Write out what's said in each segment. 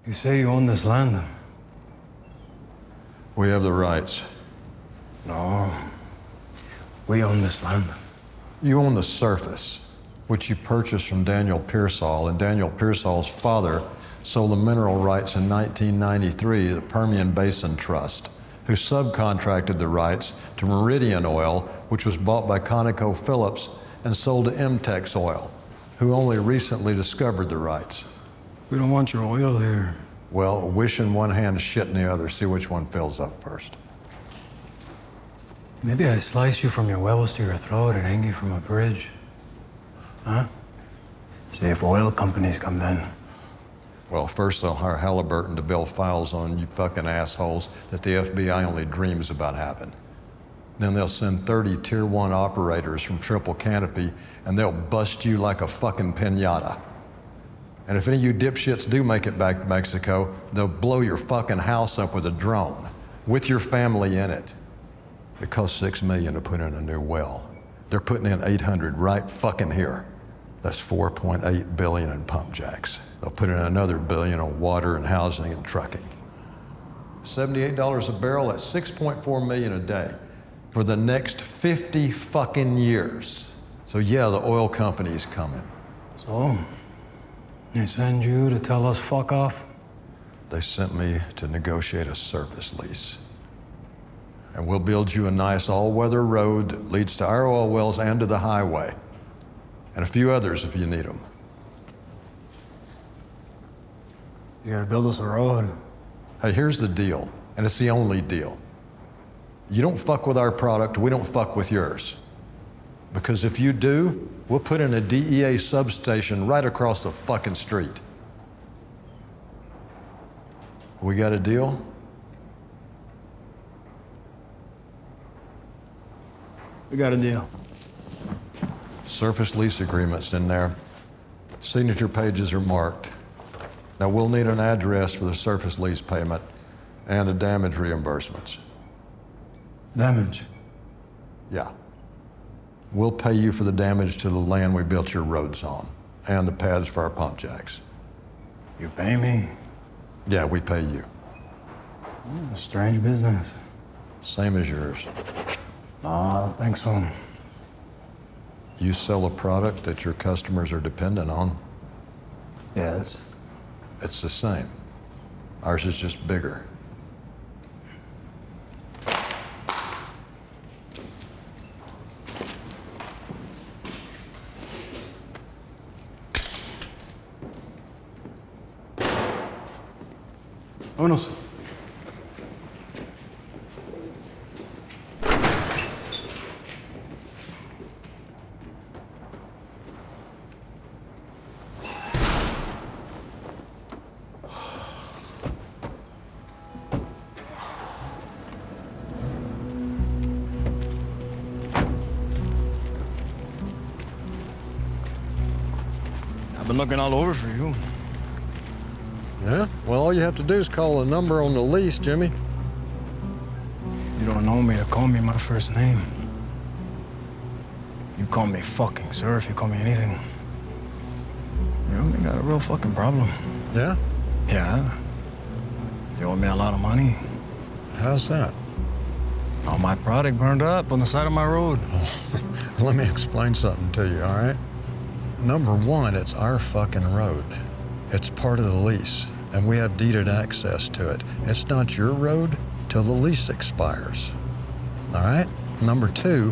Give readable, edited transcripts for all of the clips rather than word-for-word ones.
You say you own this land? We have the rights. No. We own this land. You own the surface, which you purchased from Daniel Pearsall, and Daniel Pearsall's father sold the mineral rights in 1993 to the Permian Basin Trust, who subcontracted the rights to Meridian Oil, which was bought by ConocoPhillips and sold to MTEX Oil, who only recently discovered the rights. We don't want your oil here. Well, wish in one hand, shit in the other. See which one fills up first. Maybe I slice you from your wells to your throat and hang you from a bridge. Huh? See if oil companies come then. Well, first they'll hire Halliburton to build files on you fucking assholes that the FBI only dreams about having. Then they'll send 30 Tier 1 operators from Triple Canopy, and they'll bust you like a fucking piñata. And if any of you dipshits do make it back to Mexico, they'll blow your fucking house up with a drone, with your family in it. It costs $6 million to put in a new well. They're putting in 800 right fucking here. That's $4.8 billion in pump jacks. They'll put in another billion on water and housing and trucking. $78 a barrel, that's $6.4 million a day for the next 50 fucking years. So yeah, the oil company's coming. So, they send you to tell us fuck off? They sent me to negotiate a surface lease. And we'll build you a nice all-weather road that leads to our oil wells and to the highway. And a few others if you need them. You gotta build us a road. Hey, here's the deal, and it's the only deal. You don't fuck with our product, we don't fuck with yours. Because if you do, we'll put in a DEA substation right across the fucking street. We got a deal? We got a deal. Surface lease agreement's in there. Signature pages are marked. Now we'll need an address for the surface lease payment and the damage reimbursements. Damage? Yeah. We'll pay you for the damage to the land we built your roads on and the pads for our pump jacks. You pay me? Yeah, we pay you. Strange business. Same as yours. No, I don't think so. You sell a product that your customers are dependent on. Yes. It's the same. Ours is just bigger. Vámonos. I've been looking all over for you. Yeah? Well, all you have to do is call a number on the lease, Jimmy. You don't know me to call me my first name. You call me fucking sir if you call me anything. You know, we got a real fucking problem. Yeah? Yeah. You owe me a lot of money. How's that? All my product burned up on the side of my road. Let me explain something to you, all right? Number one, it's our fucking road. It's part of the lease, and we have deeded access to it. It's not your road till the lease expires, all right? Number two,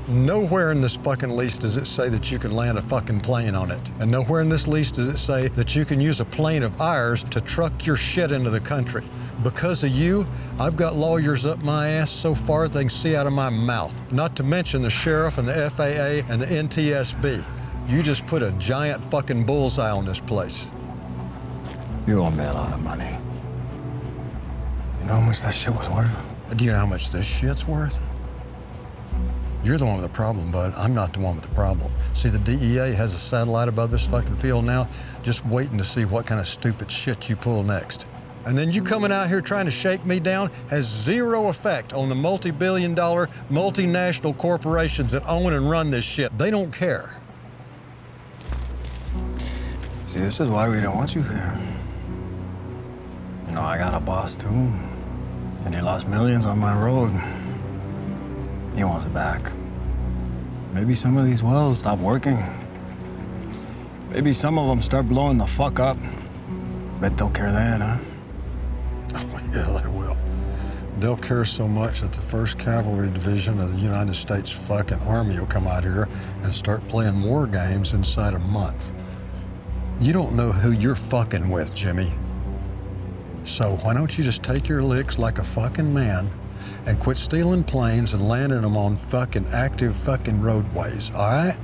nowhere in this fucking lease does it say that you can land a fucking plane on it. And nowhere in this lease does it say that you can use a plane of ours to truck your shit into the country. Because of you, I've got lawyers up my ass so far they can see out of my mouth. Not to mention the sheriff and the FAA and the NTSB. You just put a giant fucking bullseye on this place. You owe me a lot of money. You know how much that shit was worth? Do you know how much this shit's worth? You're the one with the problem, bud. I'm not the one with the problem. See, the DEA has a satellite above this fucking field now, just waiting to see what kind of stupid shit you pull next. And then you coming out here trying to shake me down has zero effect on the multi-billion-dollar, multinational corporations that own and run this shit. They don't care. See, this is why we don't want you here. You know, I got a boss too. And he lost millions on my road. He wants it back. Maybe some of these wells stop working. Maybe some of them start blowing the fuck up. Bet they'll care then, huh? Oh, yeah, they will. They'll care so much that the 1st Cavalry Division of the United States fucking Army will come out here and start playing war games inside a month. You don't know who you're fucking with, Jimmy. So why don't you just take your licks like a fucking man and quit stealing planes and landing them on fucking active fucking roadways, all right?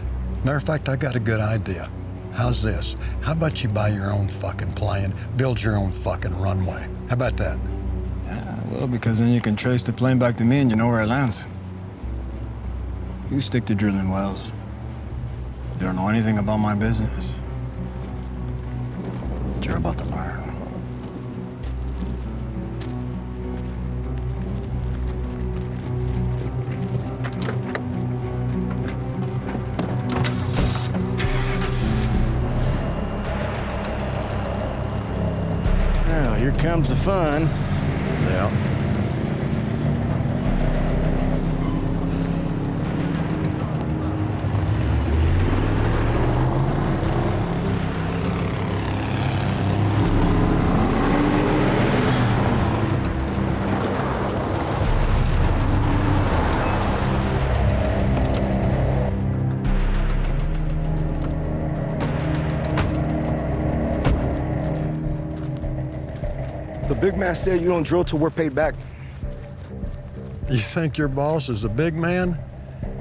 Matter of fact, I got a good idea. How's this? How about you buy your own fucking plane, build your own fucking runway? How about that? Yeah, well, because then you can trace the plane back to me and you know where it lands. You stick to drilling wells. You don't know anything about my business. But you're about to learn. Well, here comes the fun. Yeah. The big man said you don't drill till we're paid back. You think your boss is the big man?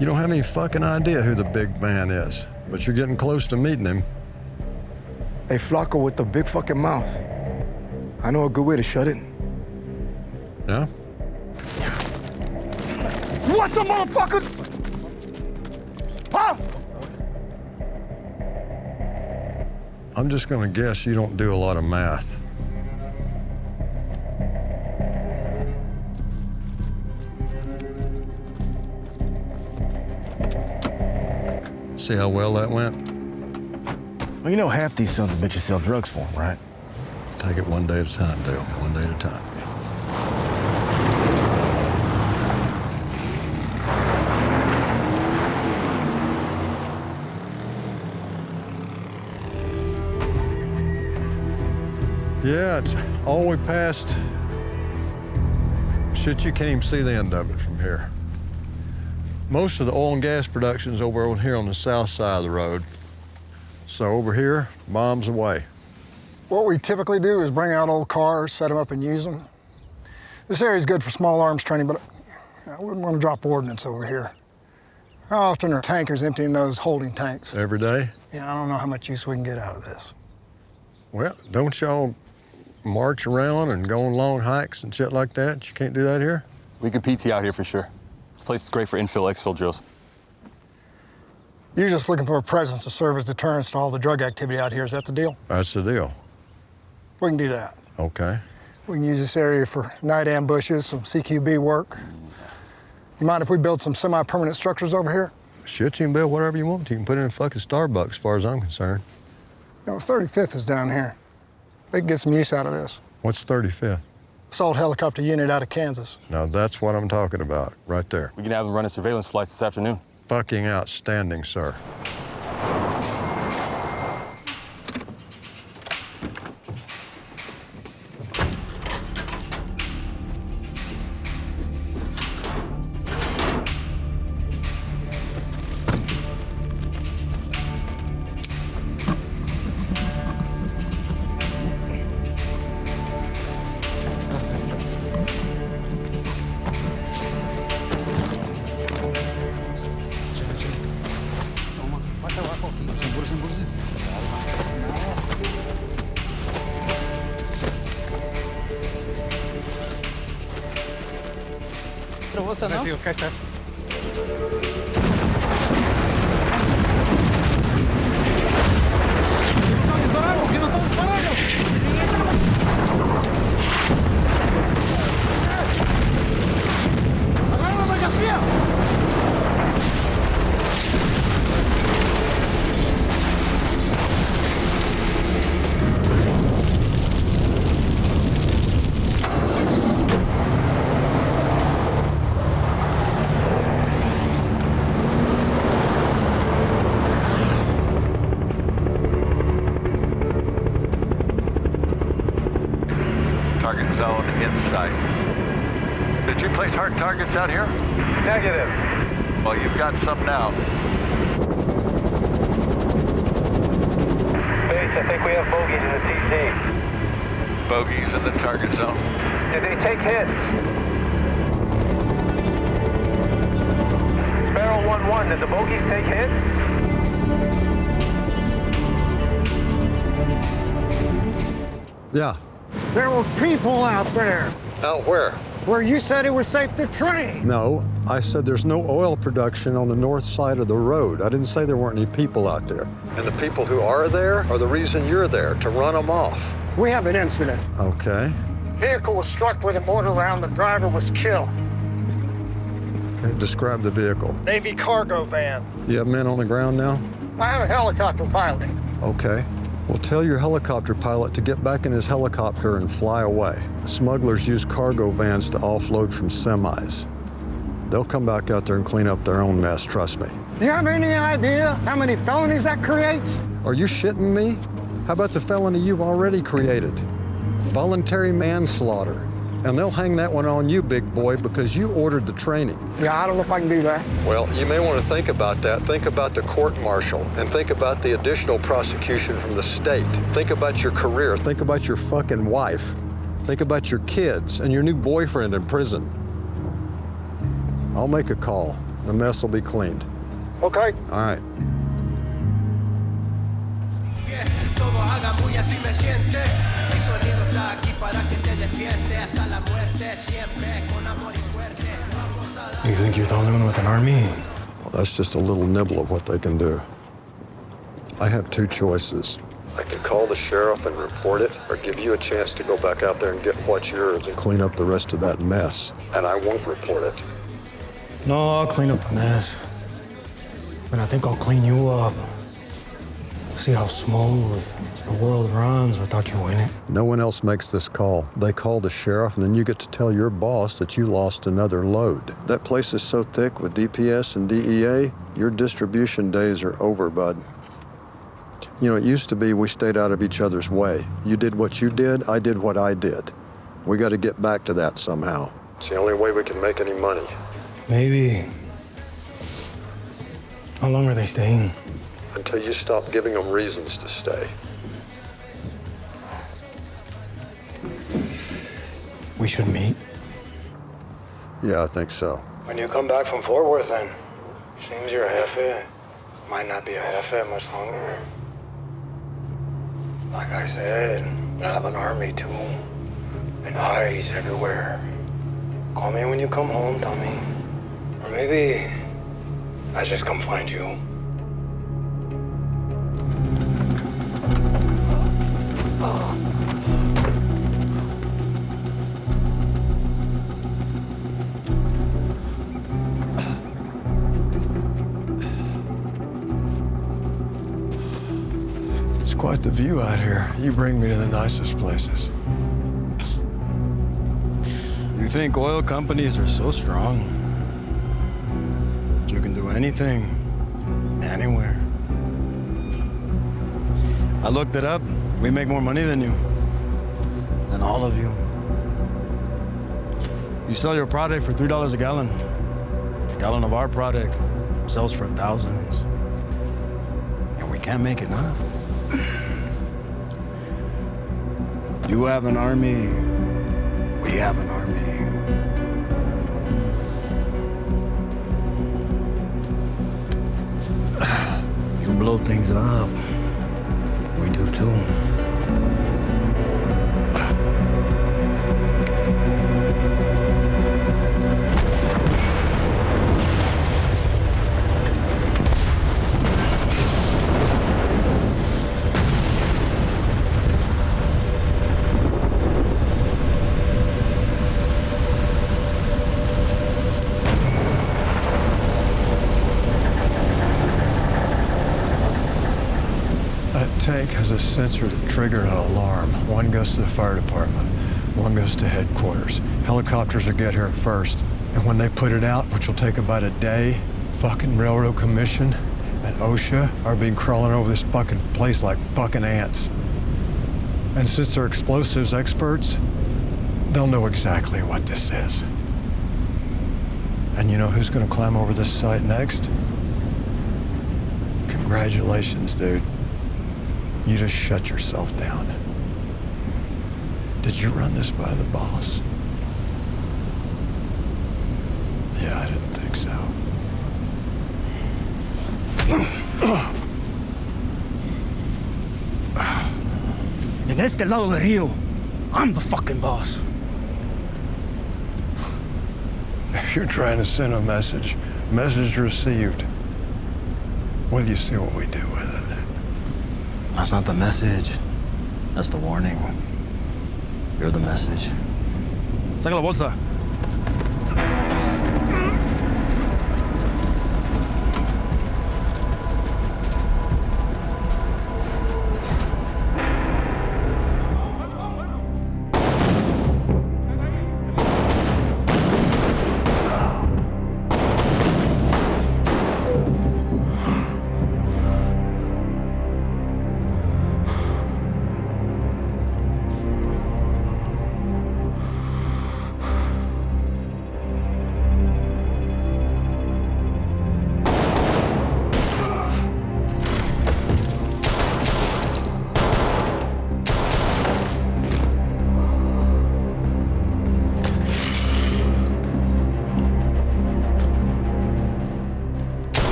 You don't have any fucking idea who the big man is, but you're getting close to meeting him. Hey, Flocko with the big fucking mouth. I know a good way to shut it. Yeah? You want some motherfuckers? Huh? I'm just gonna guess you don't do a lot of math. See how well that went? Well, you know half these sons of bitches sell drugs for them, right? Take it one day at a time, Dale. One day at a time. Yeah, it's all we passed. Shit, you can't even see the end of it from here. Most of the oil and gas production's over here on the south side of the road. So over here, bombs away. What we typically do is bring out old cars, set them up and use them. This area's good for small arms training, but I wouldn't want to drop ordnance over here. How often are tankers emptying those holding tanks? Every day? Yeah, I don't know how much use we can get out of this. Well, don't y'all march around and go on long hikes and shit like that? You can't do that here? We could PT out here for sure. This place is great for infill, exfil drills. You're just looking for a presence to serve as deterrence to all the drug activity out here. Is that the deal? That's the deal. We can do that. Okay. We can use this area for night ambushes, some CQB work. You mind if we build some semi-permanent structures over here? Shit, you can build whatever you want. You can put in a fucking Starbucks, as far as I'm concerned. You know, 35th is down here. They can get some use out of this. What's 35th? Assault helicopter unit out of Kansas. Now, that's what I'm talking about, right there. We can have them running surveillance flights this afternoon. Fucking outstanding, sir. target zone in sight. Did you place hard targets out here? Negative. Well, you've got some now. Base, I think we have bogeys in the TZ. Bogeys in the target zone. Did they take hits? Sparrow 1-1, did the bogeys take hits? Yeah. There were people out there Out where? where you said it was safe to train. No, I said there's no oil production on the north side of the road. I didn't say there weren't any people out there. And the people who are there are the reason you're there, to run them off. We have an incident. Okay. Vehicle was struck with a mortar round. The driver was killed. Okay, describe the vehicle. Navy cargo van. You have men on the ground now? I have a helicopter piloting. Okay. Well, tell your helicopter pilot to get back in his helicopter and fly away. Smugglers use cargo vans to offload from semis. They'll come back out there and clean up their own mess, trust me. Do you have any idea how many felonies that creates? Are you shitting me? How about the felony you've already created? Voluntary manslaughter. And they'll hang that one on you, big boy, because you ordered the training. Yeah, I don't know if I can do that. Well, you may want to think about that. Think about the court-martial, and think about the additional prosecution from the state. Think about your career. Think about your fucking wife. Think about your kids and your new boyfriend in prison. I'll make a call. The mess will be cleaned. Okay. All right. You think you're the only one with an army? Well, that's just a little nibble of what they can do. I have two choices. I can call the sheriff and report it, or give you a chance to go back out there and get what's yours and clean up the rest of that mess. And I won't report it. No, I'll clean up the mess. And I think I'll clean you up. See how smooth the world runs without you in it. No one else makes this call. They call the sheriff, and then you get to tell your boss that you lost another load. That place is so thick with DPS and DEA, your distribution days are over, bud. You know, it used to be we stayed out of each other's way. You did what you did, I did what I did. We got to get back to that somehow. It's the only way we can make any money. Maybe. How long are they staying? Until you stop giving them reasons to stay. We should meet. Yeah, I think so. When you come back from Fort Worth, then, seems your jefe might not be a jefe much longer. Like I said, I have an army too, and eyes everywhere. Call me when you come home, Tommy. Or maybe I just come find you. It's quite the view out here. You bring me to the nicest places. You think oil companies are so strong? You can do anything, anywhere. I looked it up. We make more money than you. Than all of you. You sell your product for $3 a gallon. A gallon of our product sells for thousands. And we can't make enough. You have an army. We have an army. You blow things up. We do too. Tank has a sensor that triggers an alarm. One goes to the fire department, one goes to headquarters. Helicopters will get here first, and when they put it out, which will take about a day, fucking Railroad Commission and OSHA are being crawling over this fucking place like fucking ants. And since they're explosives experts, They'll know exactly what this is. And you know who's gonna climb over this site next? Congratulations, dude. You just shut yourself down. Did you run this by the boss? Yeah, I didn't think so. En este lado del río, I'm the fucking boss. You're trying to send a message. Message received. Well, you see what we do with it. That's not the message. That's the warning. You're the message. Saca la bolsa.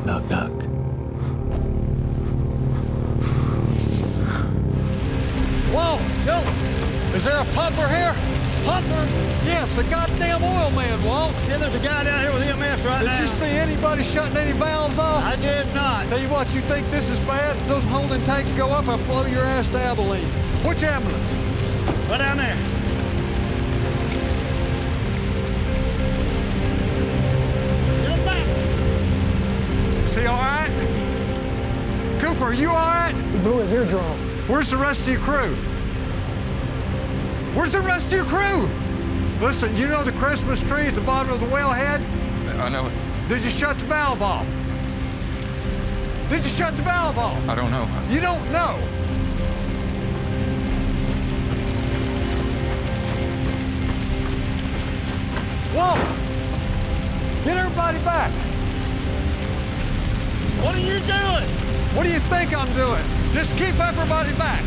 Knock, knock. Whoa! Yo! Is there a pumper here? Pumper? Yes, the goddamn oil man, Walt. Yeah, there's a guy down here with EMS right now. Did you see anybody shutting any valves off? I did not. Tell you what, you think this is bad? Those holding tanks go up, I'll blow your ass to Abilene. Which ambulance? Right down there. Get him back. Is he all right? Cooper, are you all right? We blew his eardrum. Where's the rest of your crew? Where's the rest of your crew? Listen, you know the Christmas tree at the bottom of the wellhead? I know it. Did you shut the valve off? Did you shut the valve off? I don't know. You don't know? Whoa! Get everybody back! What are you doing? What do you think I'm doing? Just keep everybody back.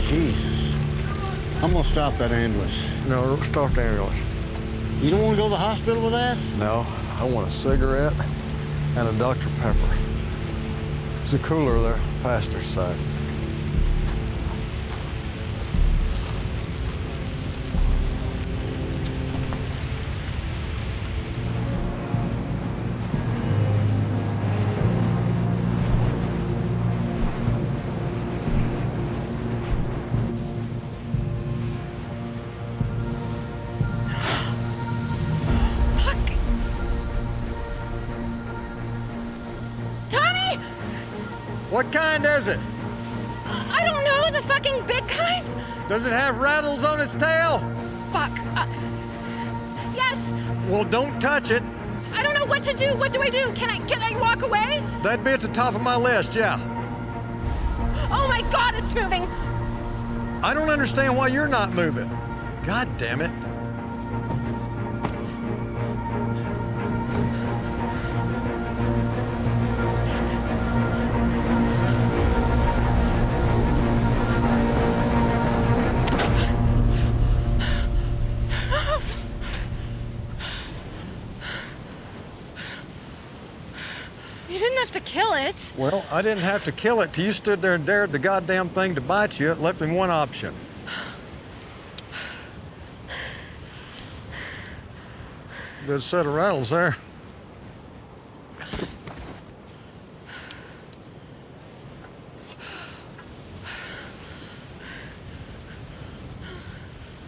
Jesus. I'm gonna stop that ambulance. No, don't start the ambulance. You don't want to go to the hospital with that? No, I want a cigarette and a Dr. Pepper. There's a cooler there, passenger side. What kind is it? I don't know, the fucking big kind? Does it have rattles on its tail? Fuck. Yes. Well, don't touch it. I don't know what to do. What do I do? Can I walk away? That'd be at the top of my list, yeah. Oh my God, it's moving. I don't understand why you're not moving. God damn it. You didn't have to kill it. Well, I didn't have to kill it till you stood there and dared the goddamn thing to bite you. It left me one option. Good set of rattles there.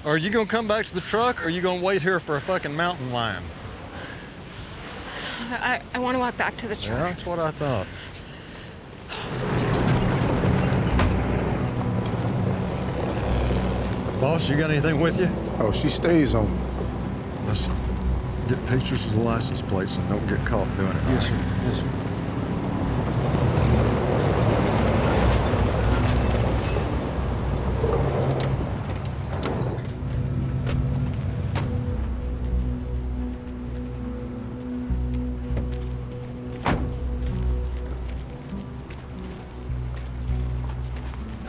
Are you gonna come back to the truck, or are you gonna wait here for a fucking mountain lion? I want to walk back to the truck. Yeah, that's what I thought. Boss, you got anything with you? Oh, she stays on. Listen, get pictures of the license plates and don't get caught doing it. Yes, sir. Yes, sir.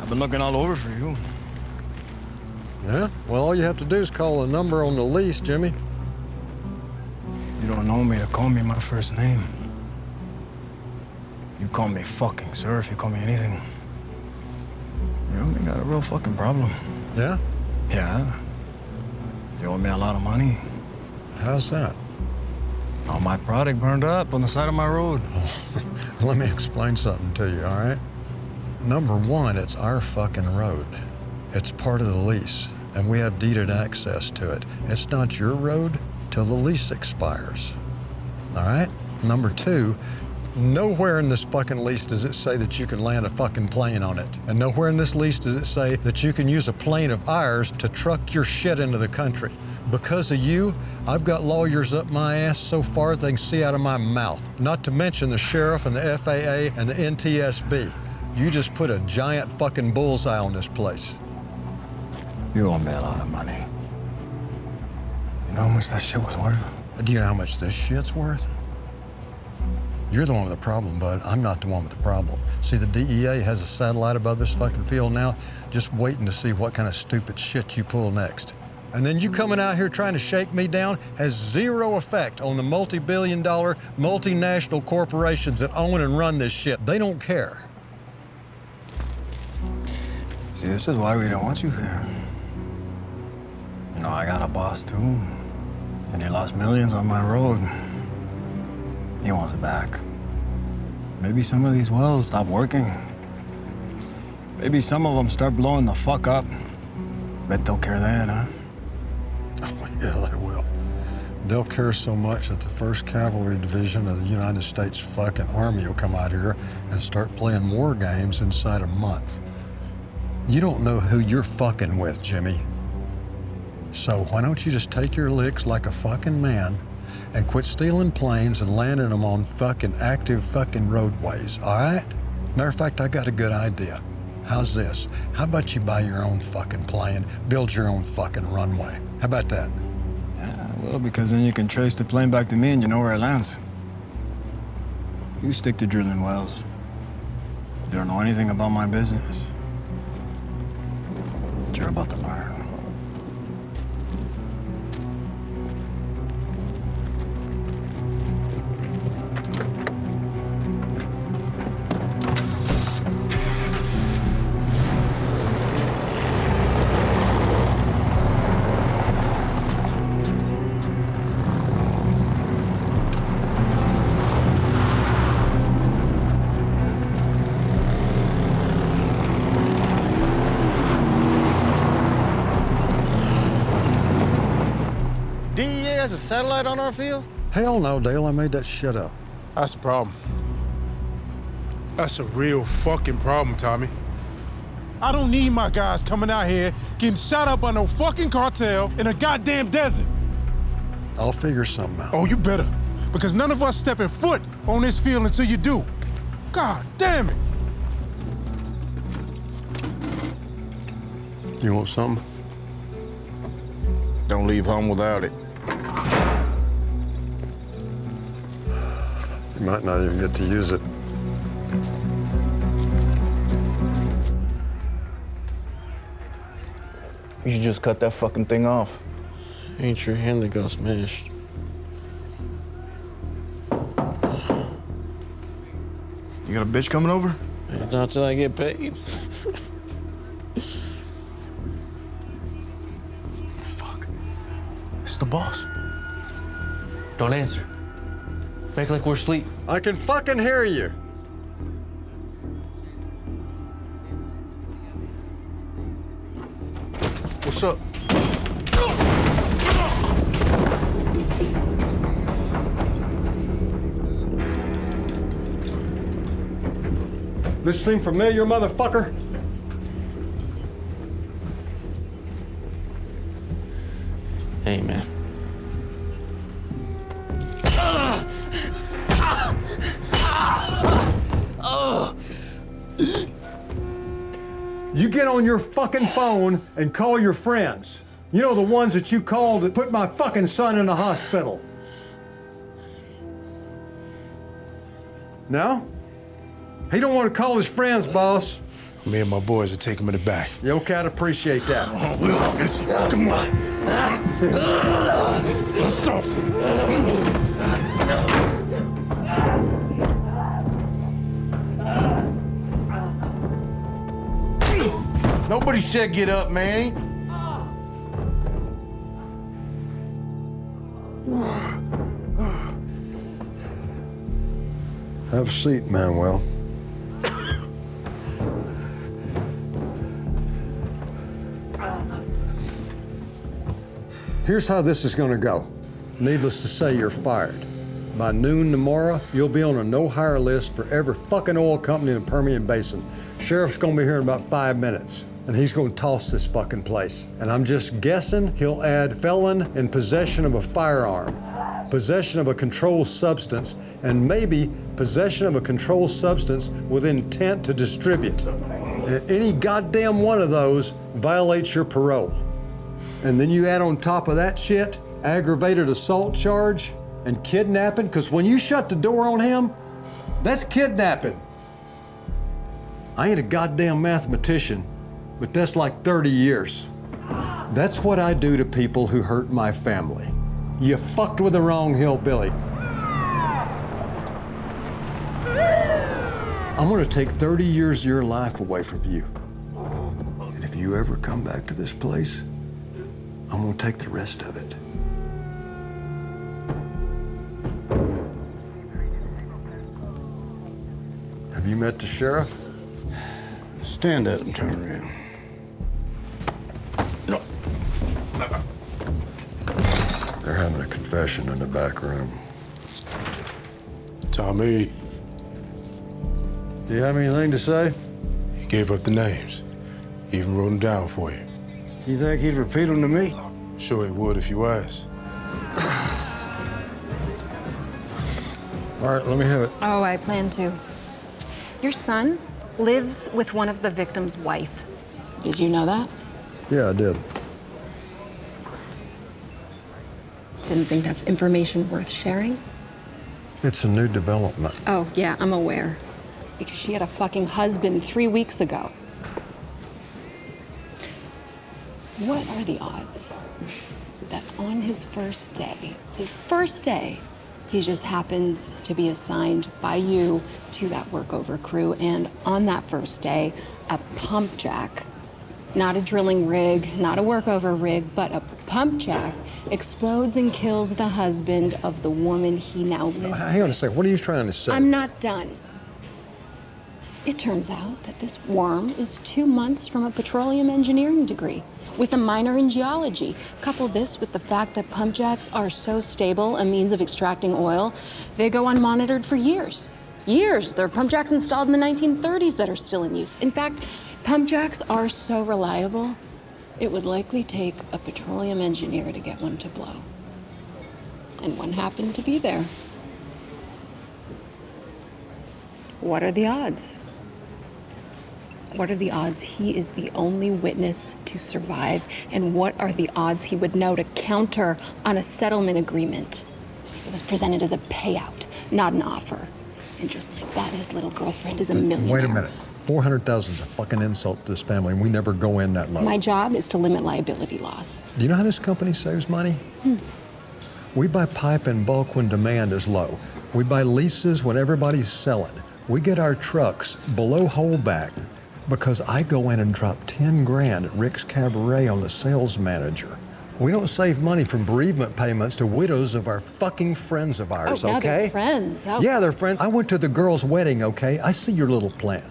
I've been looking all over for you. Yeah? Well, all you have to do is call the number on the lease, Jimmy. You don't know me to call me my first name. You call me fucking sir if you call me anything. You and me got a real fucking problem. Yeah? Yeah. You owe me a lot of money. How's that? All my product burned up on the side of my road. Let me explain something to you, all right? Number one, it's our fucking road. It's part of the lease, and we have deeded access to it. It's not your road till the lease expires, all right? Number two, nowhere in this fucking lease does it say that you can land a fucking plane on it. And nowhere in this lease does it say that you can use a plane of ours to truck your shit into the country. Because of you, I've got lawyers up my ass so far they can see out of my mouth. Not to mention the sheriff and the FAA and the NTSB. You just put a giant fucking bullseye on this place. You owe me a lot of money. You know how much that shit was worth? Do you know how much this shit's worth? You're the one with the problem, bud. I'm not the one with the problem. See, the DEA has a satellite above this fucking field now, just waiting to see what kind of stupid shit you pull next. And then you coming out here trying to shake me down has zero effect on the multi-billion-dollar, multinational corporations that own and run this shit. They don't care. See, this is why we don't want you here. You know, I got a boss too, and he lost millions on my road. He wants it back. Maybe some of these wells stop working. Maybe some of them start blowing the fuck up. Bet they'll care then, huh? Oh, yeah, they will. They'll care so much that the 1st Cavalry Division of the United States fucking Army will come out here and start playing war games inside a month. You don't know who you're fucking with, Jimmy. So why don't you just take your licks like a fucking man and quit stealing planes and landing them on fucking active fucking roadways, all right? Matter of fact, I got a good idea. How's this? How about you buy your own fucking plane, build your own fucking runway? How about that? Yeah, well, because then you can trace the plane back to me and you know where it lands. You stick to drilling wells. You don't know anything about my business. But you're about to learn. Has a satellite on our field? Hell no, Dale, I made that shit up. That's the problem. That's a real fucking problem, Tommy. I don't need my guys coming out here getting shot up by no fucking cartel in a goddamn desert. I'll figure something out. Oh, you better. Because none of us stepping foot on this field until you do. God damn it. You want something? Don't leave home without it. You might not even get to use it. You should just cut that fucking thing off. Ain't your hand that got smashed. You got a bitch coming over? Not till I get paid. Fuck. It's the boss. Don't answer. Make like we're asleep. I can fucking hear you. What's up? This seem familiar, motherfucker? Hey, man. You get on your fucking phone and call your friends. You know, the ones that you called that put my fucking son in the hospital. No? He don't want to call his friends, boss. Me and my boys will take him in the back. You okay? I'd appreciate that. Oh, Will, come on. Let's go. Nobody said get up, man. Have a seat, Manuel. Here's how this is gonna go. Needless to say, you're fired. By noon tomorrow, you'll be on a no-hire list for every fucking oil company in the Permian Basin. Sheriff's gonna be here in about 5 minutes, and he's gonna toss this fucking place. And I'm just guessing he'll add felon in possession of a firearm, possession of a controlled substance, and maybe possession of a controlled substance with intent to distribute. And any goddamn one of those violates your parole. And then you add on top of that shit, aggravated assault charge and kidnapping, because when you shut the door on him, that's kidnapping. I ain't a goddamn mathematician, but that's like 30 years. That's what I do to people who hurt my family. You fucked with the wrong hillbilly. I'm gonna take 30 years of your life away from you. And if you ever come back to this place, I'm gonna take the rest of it. Have you met the sheriff? Stand up and turn around. They're having a confession in the back room. Tommy, Do you have anything to say? he gave up the names. He even wrote them down for you. You think he'd repeat them to me? Sure he would if you asked. All right, let me have it. Oh, I plan to. Your son lives with one of the victim's wife. Did you know that? Yeah, I did. Didn't think that's information worth sharing? It's a new development. Oh, yeah, I'm aware. Because she had a fucking husband 3 weeks ago. What are the odds that on his first day, he just happens to be assigned by you to that workover crew, and on that first day, a pump jack, not a drilling rig, not a workover rig, but a pump jack explodes and kills the husband of the woman he now lives Hang on a second. What are you trying to say? I'm not done. It turns out that this worm is 2 months from a petroleum engineering degree with a minor in geology. Couple this with the fact that pump jacks are so stable a means of extracting oil, they go unmonitored for years. Years. There are pump jacks installed in the 1930s that are still in use. In fact, pump jacks are so reliable, it would likely take a petroleum engineer to get one to blow. And one happened to be there. What are the odds? What are the odds he is the only witness to survive? And what are the odds he would know to counter on a settlement agreement? It was presented as a payout, not an offer. And just like that, his little girlfriend is a millionaire. Wait a minute. 400,000 is a fucking insult to this family, and we never go in that low. My job is to limit liability loss. Do you know how this company saves money? We buy pipe in bulk when demand is low. We buy leases when everybody's selling. We get our trucks below holdback because I go in and drop 10 grand at Rick's Cabaret on the sales manager. We don't save money from bereavement payments to widows of our fucking friends of ours, now okay? they're friends. Oh. Yeah, they're friends. I went to the girl's wedding, okay? I see your little plan.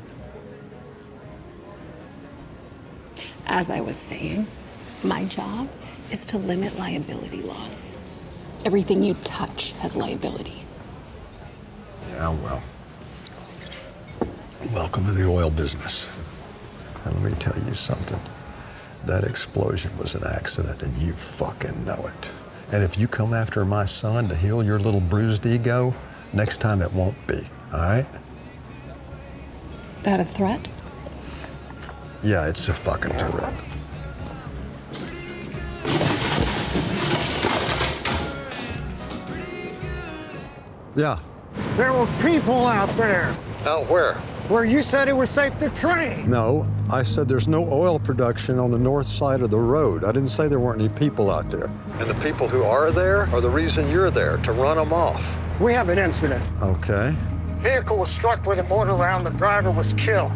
As I was saying, my job is to limit liability loss. Everything you touch has liability. Yeah, well, welcome to the oil business. And let me tell you something. That explosion was an accident, and you fucking know it. And if you come after my son to heal your little bruised ego, next time it won't be, all right? That a threat? Yeah, it's a fucking threat. Yeah. There were people out there. Out where? Where you said it was safe to train. No, I said there's no oil production on the north side of the road. I didn't say there weren't any people out there. And the people who are there are the reason you're there, to run them off. We have an incident. Okay. Vehicle was struck with a mortar round. The driver was killed.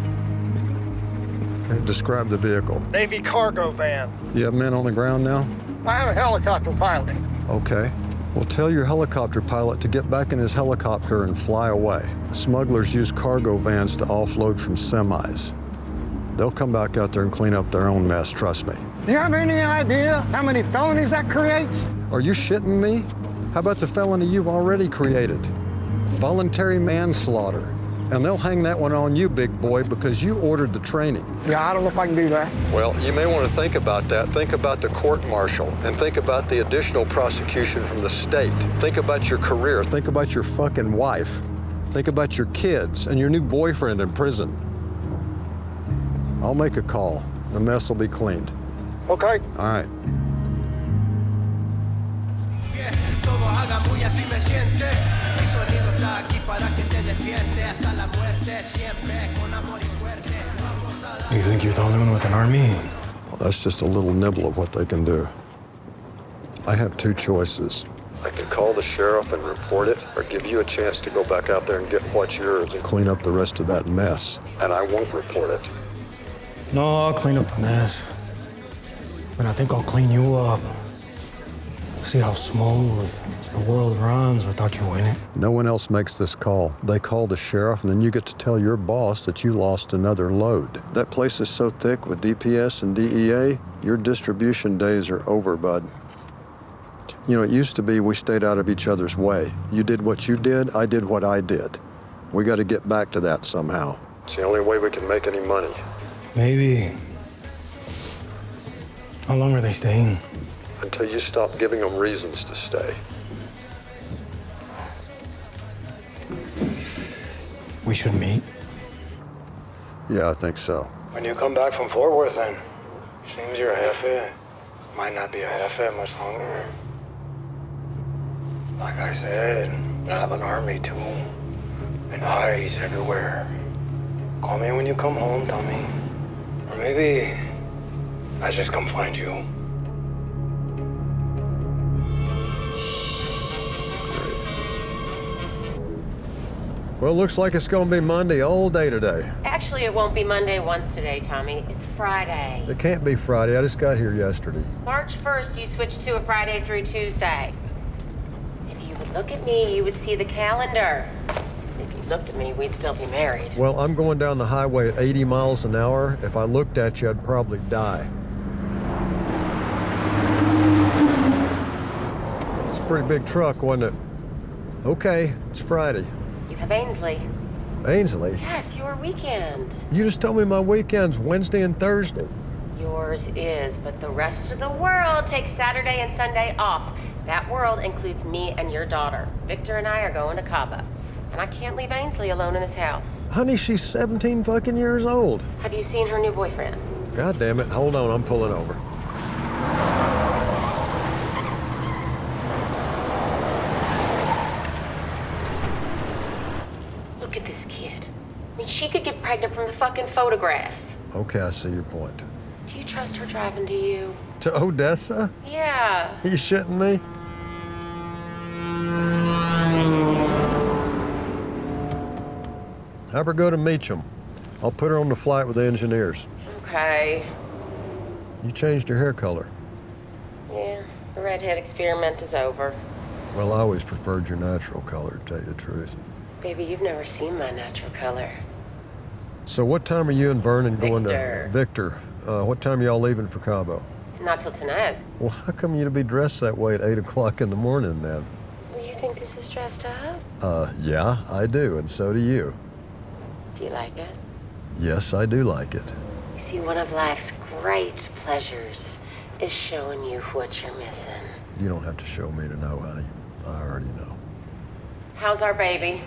Describe the vehicle. Navy cargo van. You have men on the ground now? I have a helicopter piloting. Okay. Well, tell your helicopter pilot to get back in his helicopter and fly away. Smugglers use cargo vans to offload from semis. They'll come back out there and clean up their own mess, trust me. Do you have any idea how many felonies that creates? Are you shitting me? How about the felony you've already created? Voluntary manslaughter. And they'll hang that one on you, big boy, because you ordered the training. Yeah, I don't know if I can do that. Well, you may want to think about that. Think about the court-martial, and think about the additional prosecution from the state. Think about your career. Think about your fucking wife. Think about your kids and your new boyfriend in prison. I'll make a call. The mess will be cleaned. Okay. All right. You think you're the only one with an army? Well, that's just a little nibble of what they can do. I have two choices. I can call the sheriff and report it, or give you a chance to go back out there and get what's yours and clean up the rest of that mess. And I won't report it. No, I'll clean up the mess. And I think I'll clean you up. See how smooth the world runs without you in it. No one else makes this call. They call the sheriff, and then you get to tell your boss that you lost another load. That place is so thick with DPS and DEA, your distribution days are over, bud. You know, it used to be we stayed out of each other's way. You did what you did, I did what I did. We got to get back to that somehow. It's the only way we can make any money. Maybe. How long are they staying? Until you stop giving them reasons to stay. We should meet. Yeah, I think so. When you come back from Fort Worth, then, seems your jefe might not be a jefe much longer. Like I said, I have an army too, and eyes everywhere. Call me when you come home, Tommy. Or maybe I just come find you. Well, it looks like it's gonna be Monday all day today. Actually, it won't be Monday once today, Tommy. It's Friday. It can't be Friday. I just got here yesterday. March 1st, you switched to a Friday through Tuesday. If you would look at me, you would see the calendar. If you looked at me, we'd still be married. Well, I'm going down the highway at 80 miles an hour. If I looked at you, I'd probably die. It's a pretty big truck, wasn't it? Okay, it's Friday. You have Ainsley. Ainsley? Yeah, it's your weekend. You just told me my weekend's Wednesday and Thursday. Yours is, but the rest of the world takes Saturday and Sunday off. That world includes me and your daughter. Victor and I are going to Cabo. And I can't leave Ainsley alone in this house. Honey, she's 17 fucking years old. Have you seen her new boyfriend? God damn it. Hold on, I'm pulling over. Look at this kid. I mean, she could get pregnant from the fucking photograph. Okay, I see your point. Do you trust her driving to you? To Odessa? Yeah. Are you shitting me? Have her go to Meacham. I'll put her on the flight with the engineers. Okay. You changed your hair color. Yeah, the redhead experiment is over. Well, I always preferred your natural color, to tell you the truth. Baby, you've never seen my natural color. So what time are you and Vernon going Victor. to... Victor. What time are y'all leaving for Cabo? Not till tonight. Well, how come you'd be dressed that way at 8 o'clock in the morning, then? Well, you think this is dressed up? Yeah, I do, and so do you. Do you like it? Yes, I do like it. You see, one of life's great pleasures is showing you what you're missing. You don't have to show me to know, honey. I already know. How's our baby?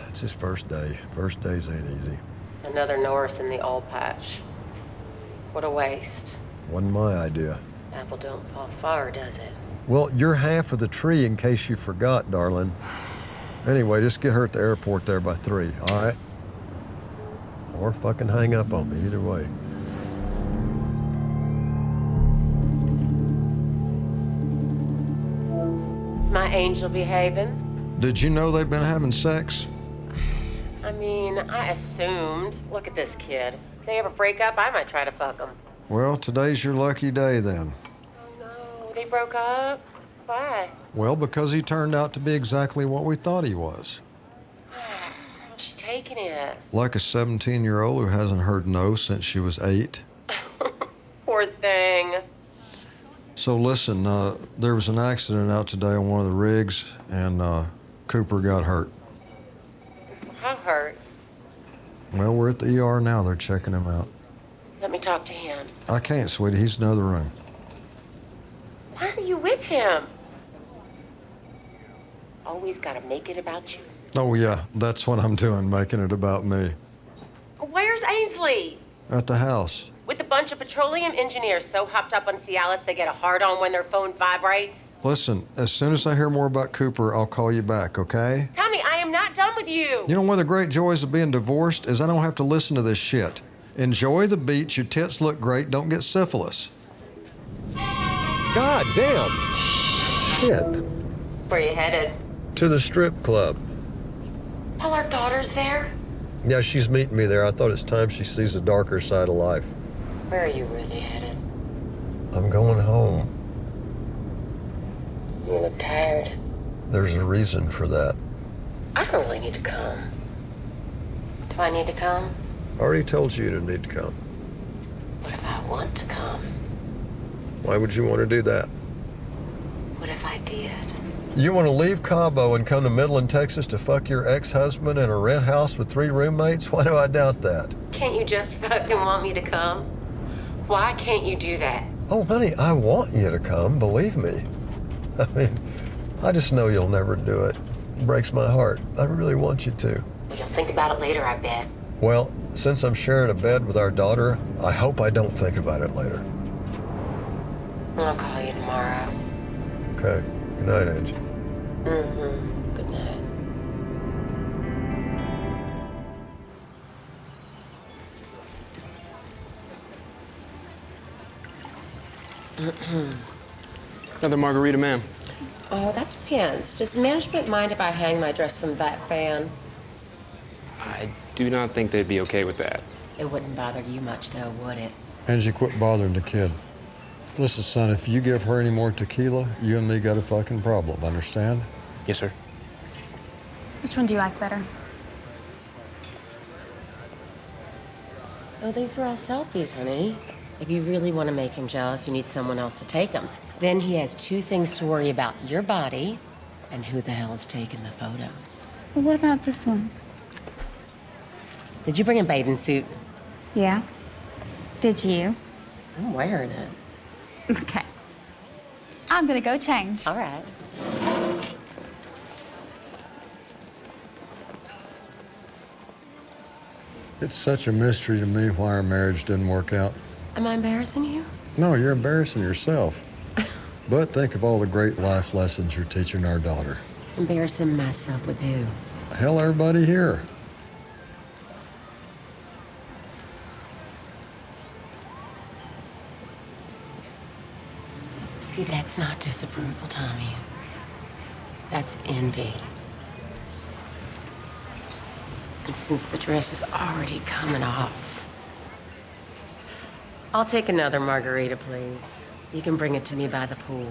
It's his first day. First days ain't easy. Another Norris in the old patch. What a waste. Wasn't my idea. Apple don't fall far, does it? Well, you're half of the tree in case you forgot, darling. Anyway, just get her at the airport there by 3, all right? Or fucking hang up on me, either way. Is my angel behaving? Did you know they've been having sex? I mean, I assumed. Look at this kid. If they ever break up, I might try to fuck them. Well, today's your lucky day, then. Oh, no. They broke up? Why? Well, because he turned out to be exactly what we thought he was. How's she taking it? Like a 17-year-old who hasn't heard no since she was 8. Poor thing. So listen, there was an accident out today on one of the rigs, and Cooper got hurt. How hurt? Well, we're at the ER now. They're checking him out. Let me talk to him. I can't, sweetie. He's in the other room. Why are you with him? Always gotta make it about you. Oh, yeah. That's what I'm doing, making it about me. Where's Ainsley? At the house. With a bunch of petroleum engineers so hopped up on Cialis they get a hard-on when their phone vibrates. Listen, as soon as I hear more about Cooper, I'll call you back, okay? Tommy, I am not done with you. You know one of the great joys of being divorced is I don't have to listen to this shit. Enjoy the beach, your tits look great, don't get syphilis. God damn! Shit. Where are you headed? To the strip club. Well, our daughter's there. Yeah, she's meeting me there. I thought it's time she sees the darker side of life. Where are you really headed? I'm going home. You look tired. There's a reason for that. I don't really need to come. Do I need to come? I already told you to need to come. What if I want to come? Why would you want to do that? What if I did? You want to leave Cabo and come to Midland, Texas to fuck your ex-husband in a rent house with 3 roommates? Why do I doubt that? Can't you just fucking want me to come? Why can't you do that? Oh, honey, I want you to come, believe me. I mean, I just know you'll never do it. It breaks my heart. I really want you to. You'll think about it later, I bet. Well, since I'm sharing a bed with our daughter, I hope I don't think about it later. I'll call you tomorrow. Okay. Good night, Angie. Mm-hmm. Good night. Another margarita, ma'am. That depends. Does management mind if I hang my dress from that fan? I do not think they'd be okay with that. It wouldn't bother you much, though, would it? Angie, quit bothering the kid. Listen, son, if you give her any more tequila, you and me got a fucking problem, understand? Yes, sir. Which one do you like better? Oh, these were all selfies, honey. If you really want to make him jealous, you need someone else to take them. Then he has 2 things to worry about, your body and who the hell is taking the photos. Well, what about this one? Did you bring a bathing suit? Yeah. Did you? I'm wearing it. Okay. I'm gonna go change. All right. It's such a mystery to me why our marriage didn't work out. Am I embarrassing you? No, you're embarrassing yourself. But think of all the great life lessons you're teaching our daughter. Embarrassing myself with who? Hell, everybody here. See, that's not disapproval, Tommy. That's envy. And since the dress is already coming off, I'll take another margarita, please. You can bring it to me by the pool.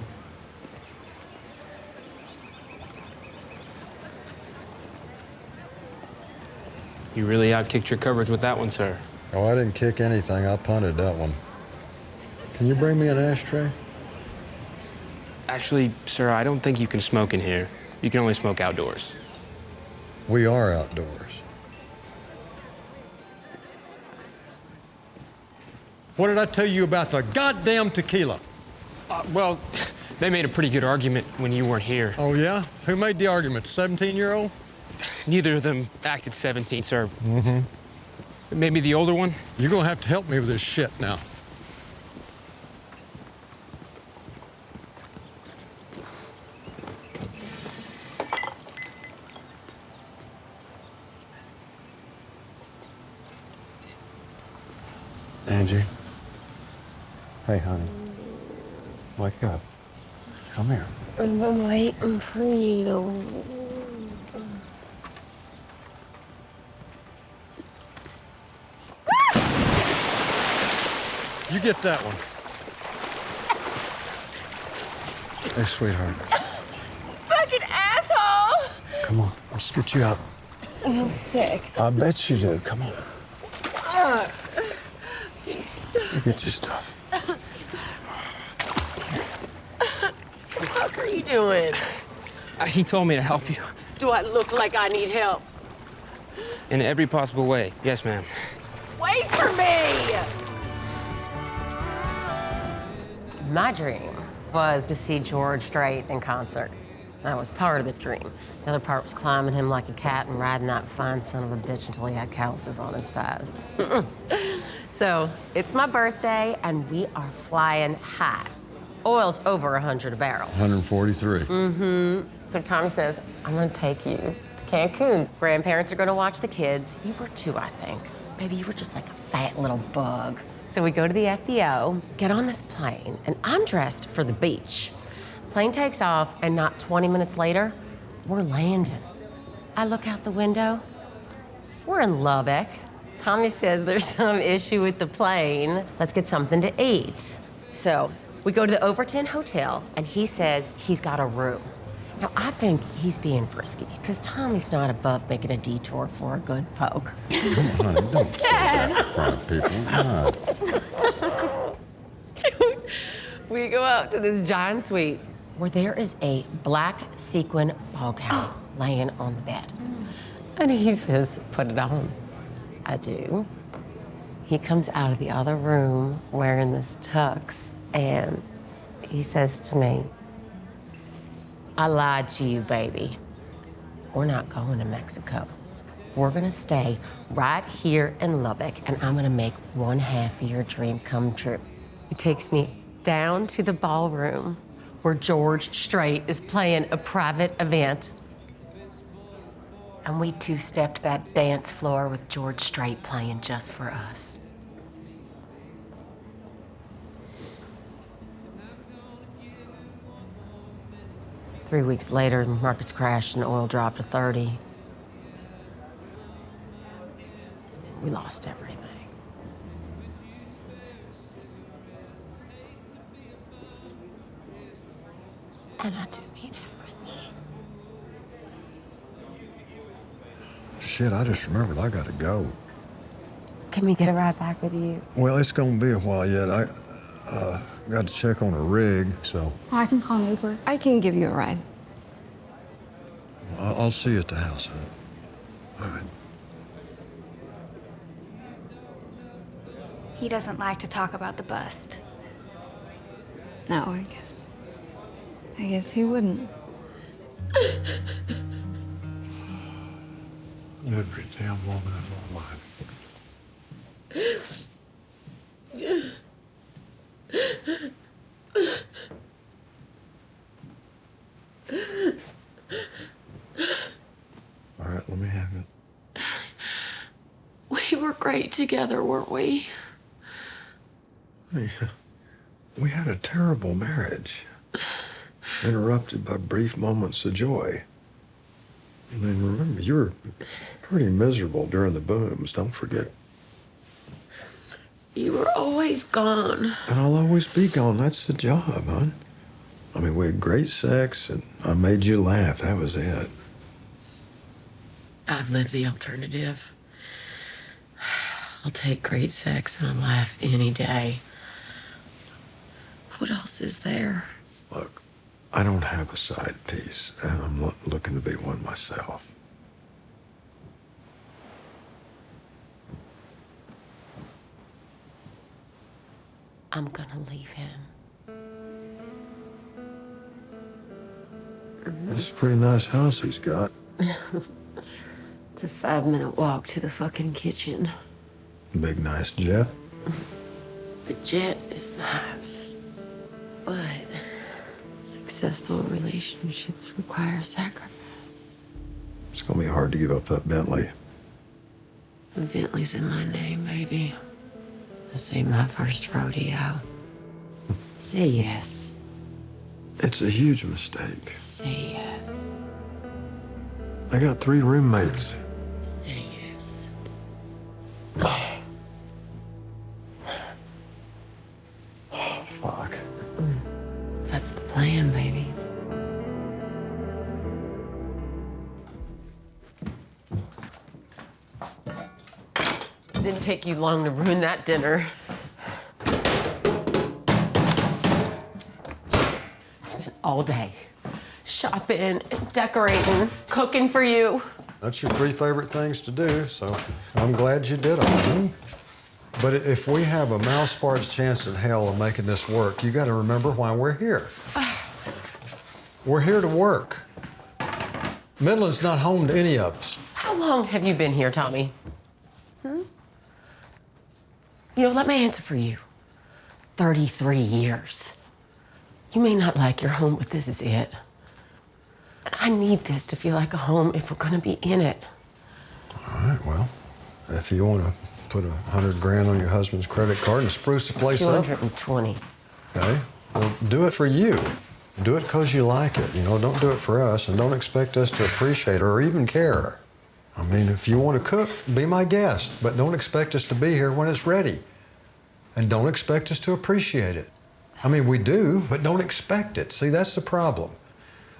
You really outkicked your coverage with that one, sir. Oh, I didn't kick anything. I punted that one. Can you bring me an ashtray? Actually, sir, I don't think you can smoke in here. You can only smoke outdoors. We are outdoors. What did I tell you about the goddamn tequila? Well, they made a pretty good argument when you weren't here. Oh, yeah? Who made the argument? The 17-year-old? Neither of them acted 17, sir. Mm-hmm. Maybe the older one? You're gonna have to help me with this shit now. Angie. Hey, honey. Wake up. Come here. I'm waiting for you. You get that one. Hey, sweetheart. Fucking asshole! Come on. Let's get you up. I feel sick. I bet you do. Come on. Fuck. You get your stuff. What the fuck are you doing? He told me to help you. Do I look like I need help? In every possible way. Yes, ma'am. Wait for me! My dream was to see George Strait in concert. That was part of the dream. The other part was climbing him like a cat and riding that fine son of a bitch until he had calluses on his thighs. So, it's my birthday, and we are flying high. Oil's over 100 a barrel. 143. Mm-hmm. So Tommy says, I'm gonna take you to Cancun. Grandparents are gonna watch the kids. You were too, I think. Baby, you were just like a fat little bug. So we go to the FBO, get on this plane, and I'm dressed for the beach. Plane takes off, and not 20 minutes later, we're landing. I look out the window. We're in Lubbock. Tommy says there's some issue with the plane. Let's get something to eat. So we go to the Overton Hotel, and he says he's got a room. Now, I think he's being frisky, because Tommy's not above making a detour for a good poke. Come on, honey, don't say that in front of people. God. We go out to this giant suite where there is a black sequin ball gown laying on the bed. And he says, put it on. I do. He comes out of the other room wearing this tux, and he says to me, I lied to you, baby. We're not going to Mexico. We're gonna stay right here in Lubbock, and I'm gonna make one half of your dream come true. He takes me down to the ballroom where George Strait is playing a private event. And we two-stepped that dance floor with George Strait playing just for us. Three weeks later, the markets crashed and oil dropped to 30. We lost everything. And I do mean everything. Shit, I just remembered I gotta go. Can we get a ride back with you? Well, it's gonna be a while yet. I got to check on a rig, so I can call an Uber. I can give you a ride. I'll see you at the house. All right. He doesn't like to talk about the bust. No, I guess he wouldn't. Every damn woman in my life. All right, let me have it. We were great together, weren't we? We had a terrible marriage, interrupted by brief moments of joy. I mean, remember, you were pretty miserable during the booms, don't forget. You were always gone. And I'll always be gone, that's the job, hon. I mean, we had great sex, and I made you laugh, that was it. I've lived the alternative. I'll take great sex and a laugh any day. What else is there? Look, I don't have a side piece, and I'm looking to be one myself. I'm gonna leave him. It's a pretty nice house he's got. It's a 5-minute walk to the fucking kitchen. Big, nice jet. The jet is nice, but successful relationships require sacrifice. It's gonna be hard to give up that Bentley. Bentley's in my name, baby. This ain't my first rodeo. Say yes. It's a huge mistake. Say yes. I got 3 roommates. Say yes. Oh, fuck. That's the plan, baby. It didn't take you long to ruin that dinner. I spent all day shopping and decorating, cooking for you. That's your 3 favorite things to do, so I'm glad you did them, honey. But if we have a mouse fart's chance in hell of making this work, you gotta remember why we're here. We're here to work. Midland's not home to any of us. How long have you been here, Tommy? You know, let me answer for you. 33 years. You may not like your home, but this is it. And I need this to feel like a home if we're gonna be in it. All right, well, if you want to put $100 grand on your husband's credit card and spruce the place up. 220. Okay, well, do it for you. Do it because you like it. You know, don't do it for us, and don't expect us to appreciate it or even care. I mean, if you want to cook, be my guest, but don't expect us to be here when it's ready. And don't expect us to appreciate it. I mean, we do, but don't expect it. See, that's the problem.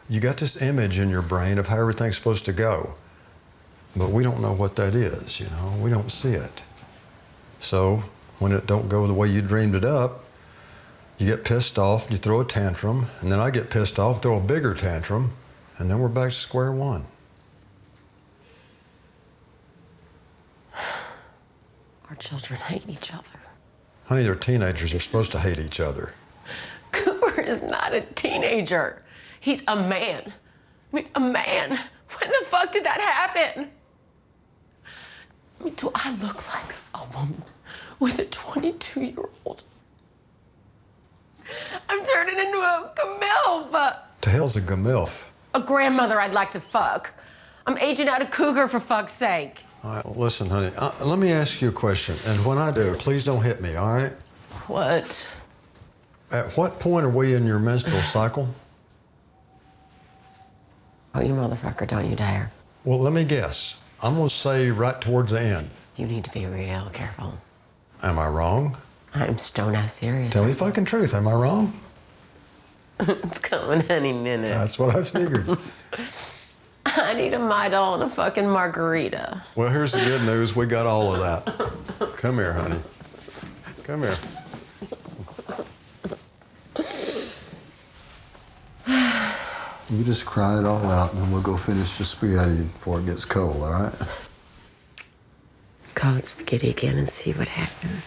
You got this image in your brain of how everything's supposed to go, but we don't know what that is, you know? We don't see it. So when it don't go the way you dreamed it up, you get pissed off, you throw a tantrum, and then I get pissed off, throw a bigger tantrum, and then we're back to square one. Our children hate each other. Honey, they're teenagers. They're supposed to hate each other. Cooper is not a teenager. He's a man. I mean, a man. When the fuck did that happen? I mean, do I look like a woman with a 22-year-old? I'm turning into a GMILF. To hell's a GMILF? A grandmother I'd like to fuck. I'm aging out a cougar, for fuck's sake. All right, listen, honey, let me ask you a question. And when I do, please don't hit me, all right? What? At what point are we in your menstrual cycle? Oh, you motherfucker, don't you dare. Well, let me guess. I'm gonna say right towards the end. You need to be real careful. Am I wrong? I'm stone-ass serious. Tell me fucking truth, am I wrong? It's coming any minute. That's what I figured. I need a Midol and a fucking margarita. Well, here's the good news. We got all of that. Come here, honey. Come here. You just cry it all out, and then we'll go finish the spaghetti before it gets cold, all right? Call it spaghetti again and see what happens.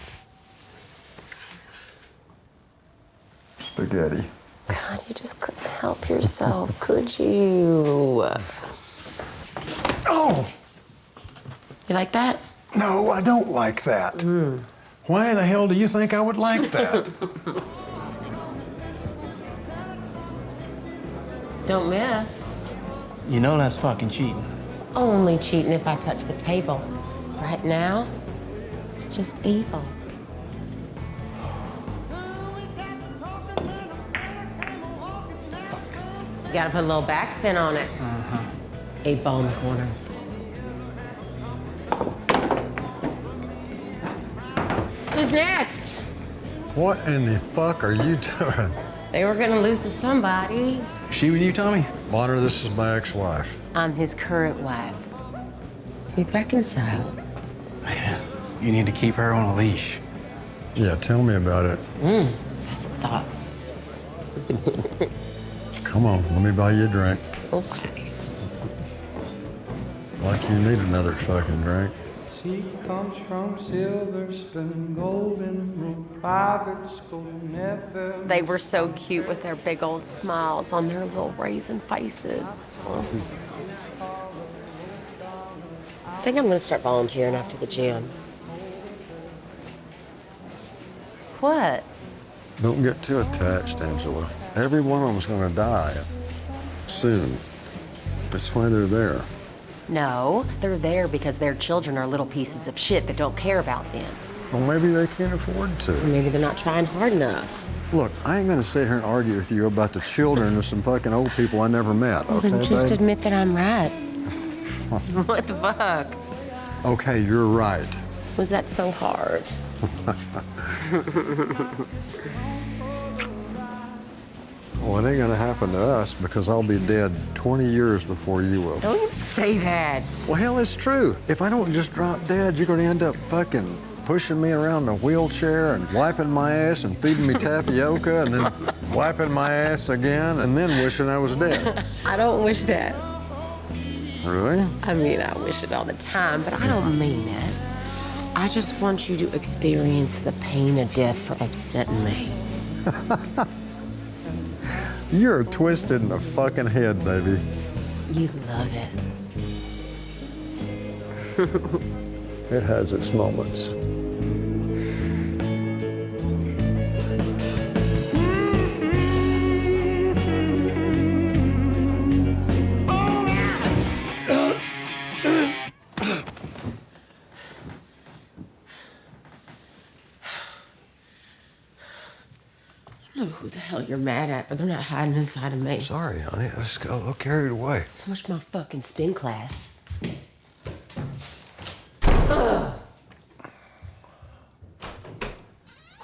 spaghetti. God, you just couldn't help yourself, could you? Oh! You like that? No, I don't like that. Why the hell do you think I would like that? Don't miss. You know that's fucking cheating. It's only cheating if I touch the table. Right now, it's just evil. You gotta put a little backspin on it. 8 ball in the corner. Who's next? What in the fuck are you doing? They were gonna lose to somebody. Is she with you, Tommy? Bonner, this is my ex-wife. I'm his current wife. We reconciled. Man, you need to keep her on a leash. Yeah, tell me about it. That's a thought. Come on, let me buy you a drink. Okay. Like you need another fucking drink. She comes from silver spoon, golden rule, private school, never. They were so cute with their big old smiles on their little raisin faces. I think I'm gonna start volunteering after the gym. What? Don't get too attached, Angela. Every one of them's gonna die soon. That's why they're there. No, they're there because their children are little pieces of shit that don't care about them. Well, maybe they can't afford to. Or maybe they're not trying hard enough. Look, I ain't gonna sit here and argue with you about the children of some fucking old people I never met, Well, okay, then just babe? admit that I'm right. What the fuck? Okay, you're right. Was that so hard? Well, it ain't gonna happen to us because I'll be dead 20 years before you will. Don't even say that. Well, hell, it's true. If I don't just drop dead, you're gonna end up fucking pushing me around in a wheelchair and wiping my ass and feeding me tapioca and then wiping my ass again and then wishing I was dead. I don't wish that. Really? I mean, I wish it all the time, but I don't mean it. I just want you to experience the pain of death for upsetting me. You're twisted in the fucking head, baby. You love it. It has its moments. I don't know who the hell you're mad at, but they're not hiding inside of me. Sorry, honey. I just got a little carried away. So much for my fucking spin class. Ugh.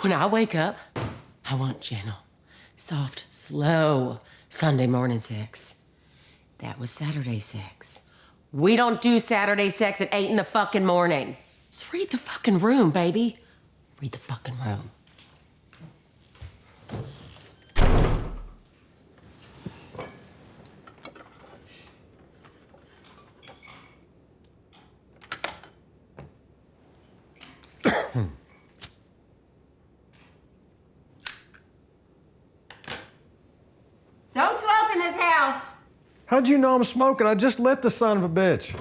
When I wake up, I want gentle, soft, slow Sunday morning sex. That was Saturday sex. We don't do Saturday sex at 8 in the fucking morning. Just read the fucking room, baby. Read the fucking room. Don't smoke in this house. How'd you know I'm smoking? I just lit the son of a bitch.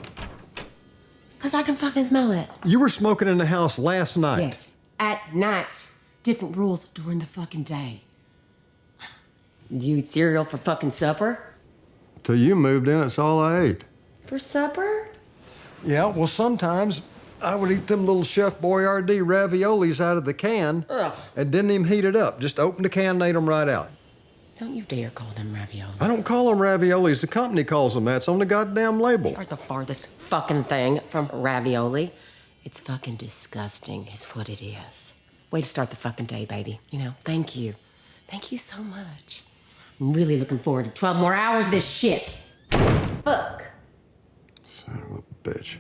Because I can fucking smell it. You were smoking in the house last night. Yes, at night. Different rules during the fucking day. You eat cereal for fucking supper? Till you moved in, it's all I ate. For supper? Yeah, well, sometimes I would eat them little Chef Boyardee raviolis out of the can and didn't even heat it up. Just opened the can and ate them right out. Don't you dare call them raviolis. I don't call them raviolis. The company calls them that. It's on the goddamn label. They are the farthest fucking thing from ravioli. It's fucking disgusting is what it is. Way to start the fucking day, baby. You know, thank you. Thank you so much. I'm really looking forward to 12 more hours of this shit. Fuck. Son of a bitch.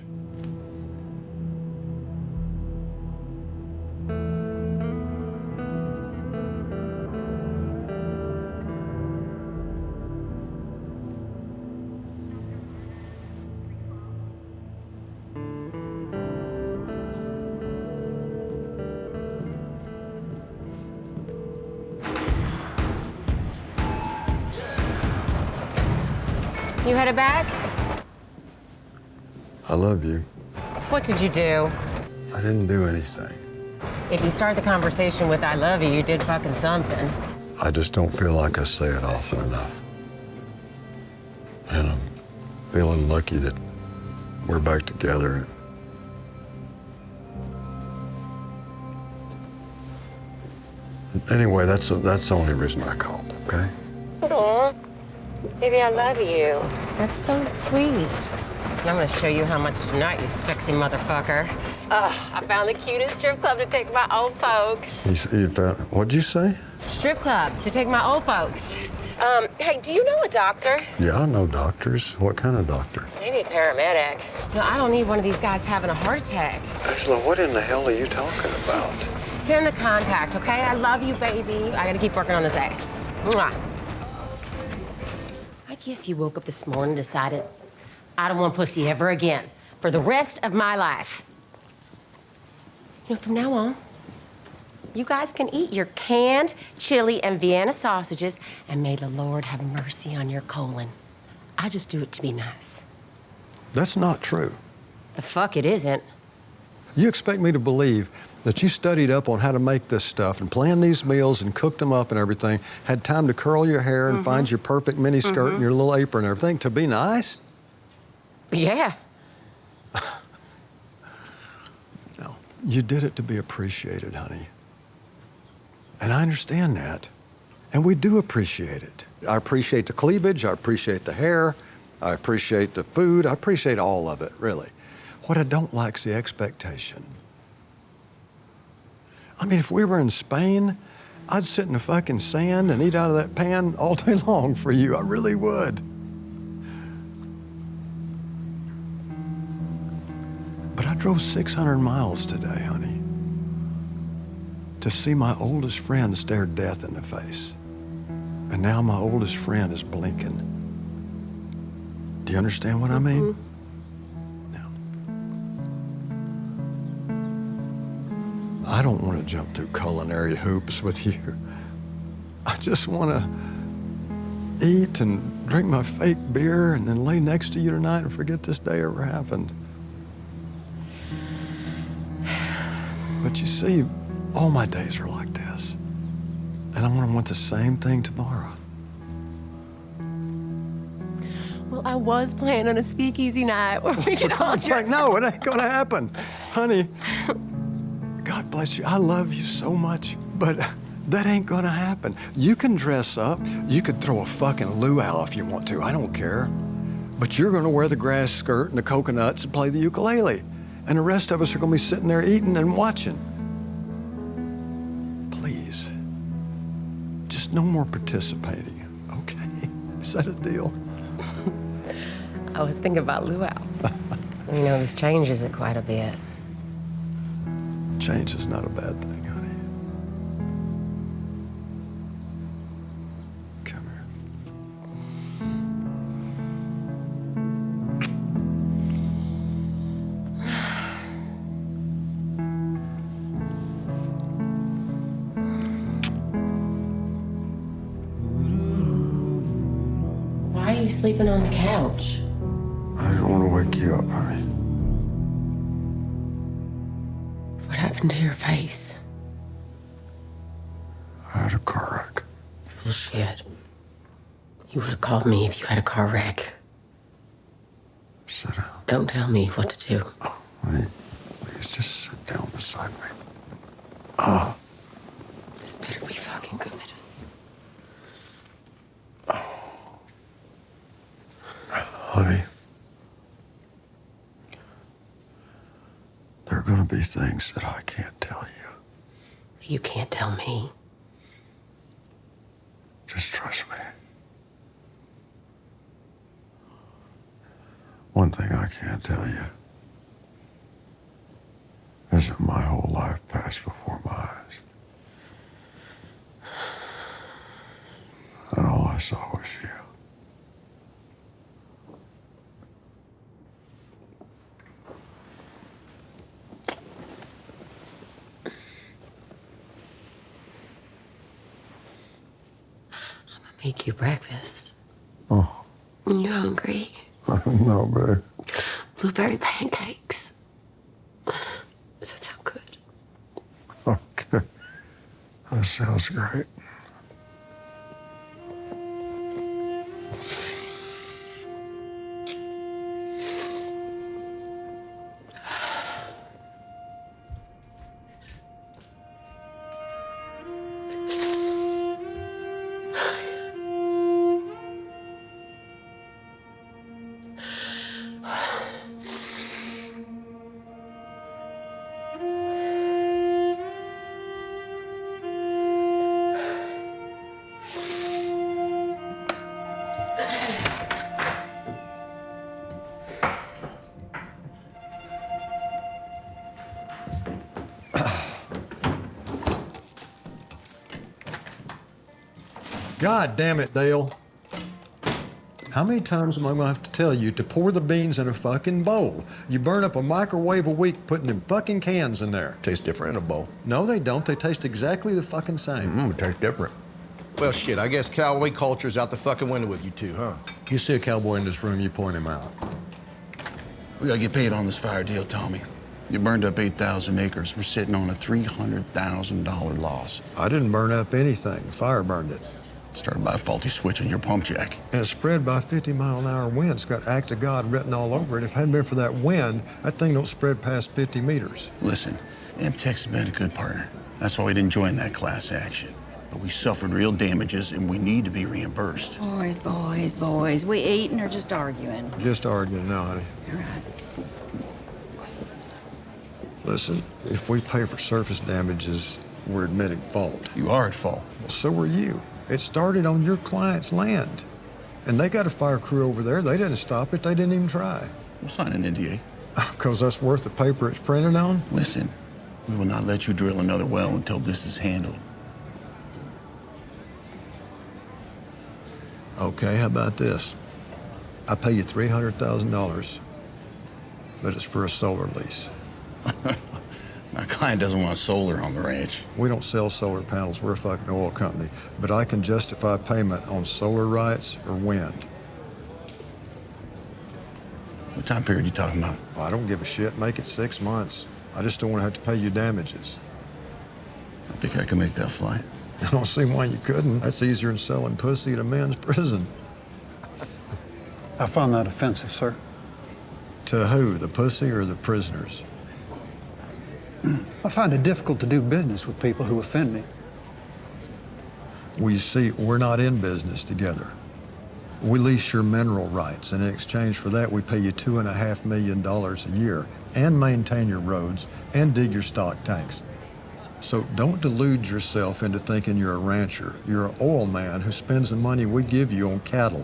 You headed back? I love you. What did you do? I didn't do anything. If you start the conversation with I love you, you did fucking something. I just don't feel like I say it often enough. And I'm feeling lucky that we're back together. Anyway, that's the only reason I called, okay? Aw, baby, I love you. That's so sweet. And I'm gonna show you how much tonight, you sexy motherfucker. I found the cutest strip club to take my old folks. You found, what'd you say? Strip club to take my old folks. Hey, do you know a doctor? Yeah, I know doctors. What kind of doctor? Maybe a paramedic. No, I don't need one of these guys having a heart attack. Angela, what in the hell are you talking about? Send the contact, okay? I love you, baby. I gotta keep working on this ass. Mwah. I guess you woke up this morning and decided, I don't want pussy ever again for the rest of my life. You know, from now on, you guys can eat your canned chili and Vienna sausages, and may the Lord have mercy on your colon. I just do it to be nice. That's not true. The fuck it isn't. You expect me to believe that you studied up on how to make this stuff and planned these meals and cooked them up and everything, had time to curl your hair and find your perfect mini skirt and your little apron and everything to be nice? Yeah. No, you did it to be appreciated, honey. And I understand that. And we do appreciate it. I appreciate the cleavage, I appreciate the hair, I appreciate the food, I appreciate all of it, really. What I don't like is the expectation. I mean, if we were in Spain, I'd sit in the fucking sand and eat out of that pan all day long for you. I really would. But I drove 600 miles today, honey, to see my oldest friend stare death in the face. And now my oldest friend is blinking. Do you understand what I mean? I don't want to jump through culinary hoops with you. I just want to eat and drink my fake beer and then lay next to you tonight and forget this day ever happened. But you see, all my days are like this. And I'm going to want the same thing tomorrow. Well, I was planning on a speakeasy night where we could all It's like, no, it ain't going to happen. Honey, God bless you. I love you so much, but that ain't gonna happen. You can dress up. You could throw a fucking luau if you want to. I don't care. But you're gonna wear the grass skirt and the coconuts and play the ukulele. And the rest of us are gonna be sitting there eating and watching. Please, just no more participating, okay? Is that a deal? I was thinking about luau. You know, this changes it quite a bit. Change is not a bad thing, honey. Come here. Why are you sleeping on the couch? I didn't want to wake you up, honey. What happened to your face? I had a car wreck. Bullshit. You would have called me if you had a car wreck. Sit down. Don't tell me what to do. Oh, honey, please just sit down beside me. This better be fucking good. Honey, there are going to be things that I can't tell you. You can't tell me. Just trust me. One thing I can't tell you is that my whole life passed before my eyes. And all I saw was you. Make you breakfast. Oh. You hungry? No, babe. Blueberry pancakes. Does that sound good? Okay. That sounds great. God damn it, Dale. How many times am I gonna have to tell you to pour the beans in a fucking bowl? You burn up a microwave a week putting them fucking cans in there. Tastes different in a bowl. No, they don't. They taste exactly the fucking same. It tastes different. Well, shit, I guess cowboy culture's out the fucking window with you two, huh? You see a cowboy in this room, you point him out. We gotta get paid on this fire deal, Tommy. You burned up 8,000 acres. We're sitting on a $300,000 loss. I didn't burn up anything. Fire burned it. Started by a faulty switch in your pump jack. And it's spread by 50-mile-an-hour winds. It's got act of God written all over it. If it hadn't been for that wind, that thing don't spread past 50 meters. Listen, MTEC's been a good partner. That's why we didn't join that class action. But we suffered real damages, and we need to be reimbursed. Boys. We eating or just arguing? Just arguing now, honey. You're right. Listen, if we pay for surface damages, we're admitting fault. You are at fault. Well, so are you. It started on your client's land. And they got a fire crew over there. They didn't stop it. They didn't even try. We'll sign an NDA. Because that's worth the paper it's printed on? Listen, we will not let you drill another well until this is handled. Okay, how about this? I pay you $300,000, but it's for a solar lease. My client doesn't want solar on the ranch. We don't sell solar panels. We're a fucking oil company. But I can justify payment on solar rights or wind. What time period are you talking about? Well, I don't give a shit. Make it 6 months. I just don't want to have to pay you damages. I think I can make that flight. I don't see why you couldn't. That's easier than selling pussy at a men's prison. I found that offensive, sir. To who, the pussy or the prisoners? I find it difficult to do business with people who offend me. Well, you see, we're not in business together. We lease your mineral rights, and in exchange for that, we pay you $2.5 million a year and maintain your roads and dig your stock tanks. So don't delude yourself into thinking you're a rancher. You're an oil man who spends the money we give you on cattle.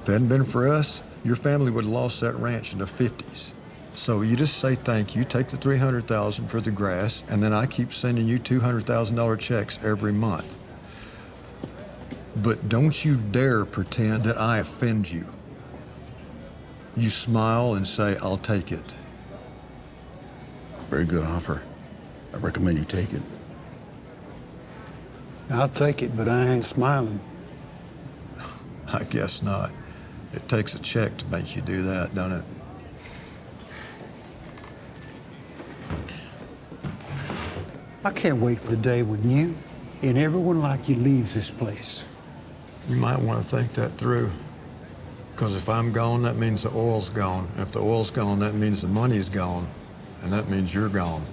If it hadn't been for us, your family would have lost that ranch in the 50s. So you just say thank you, take the $300,000 for the grass, and then I keep sending you $200,000 checks every month. But don't you dare pretend that I offend you. You smile and say, I'll take it. Very good offer. I recommend you take it. I'll take it, but I ain't smiling. I guess not. It takes a check to make you do that, don't it? I can't wait for the day when you and everyone like you leaves this place. You might want to think that through. Because if I'm gone, that means the oil's gone. If the oil's gone, that means the money's gone. And that means you're gone.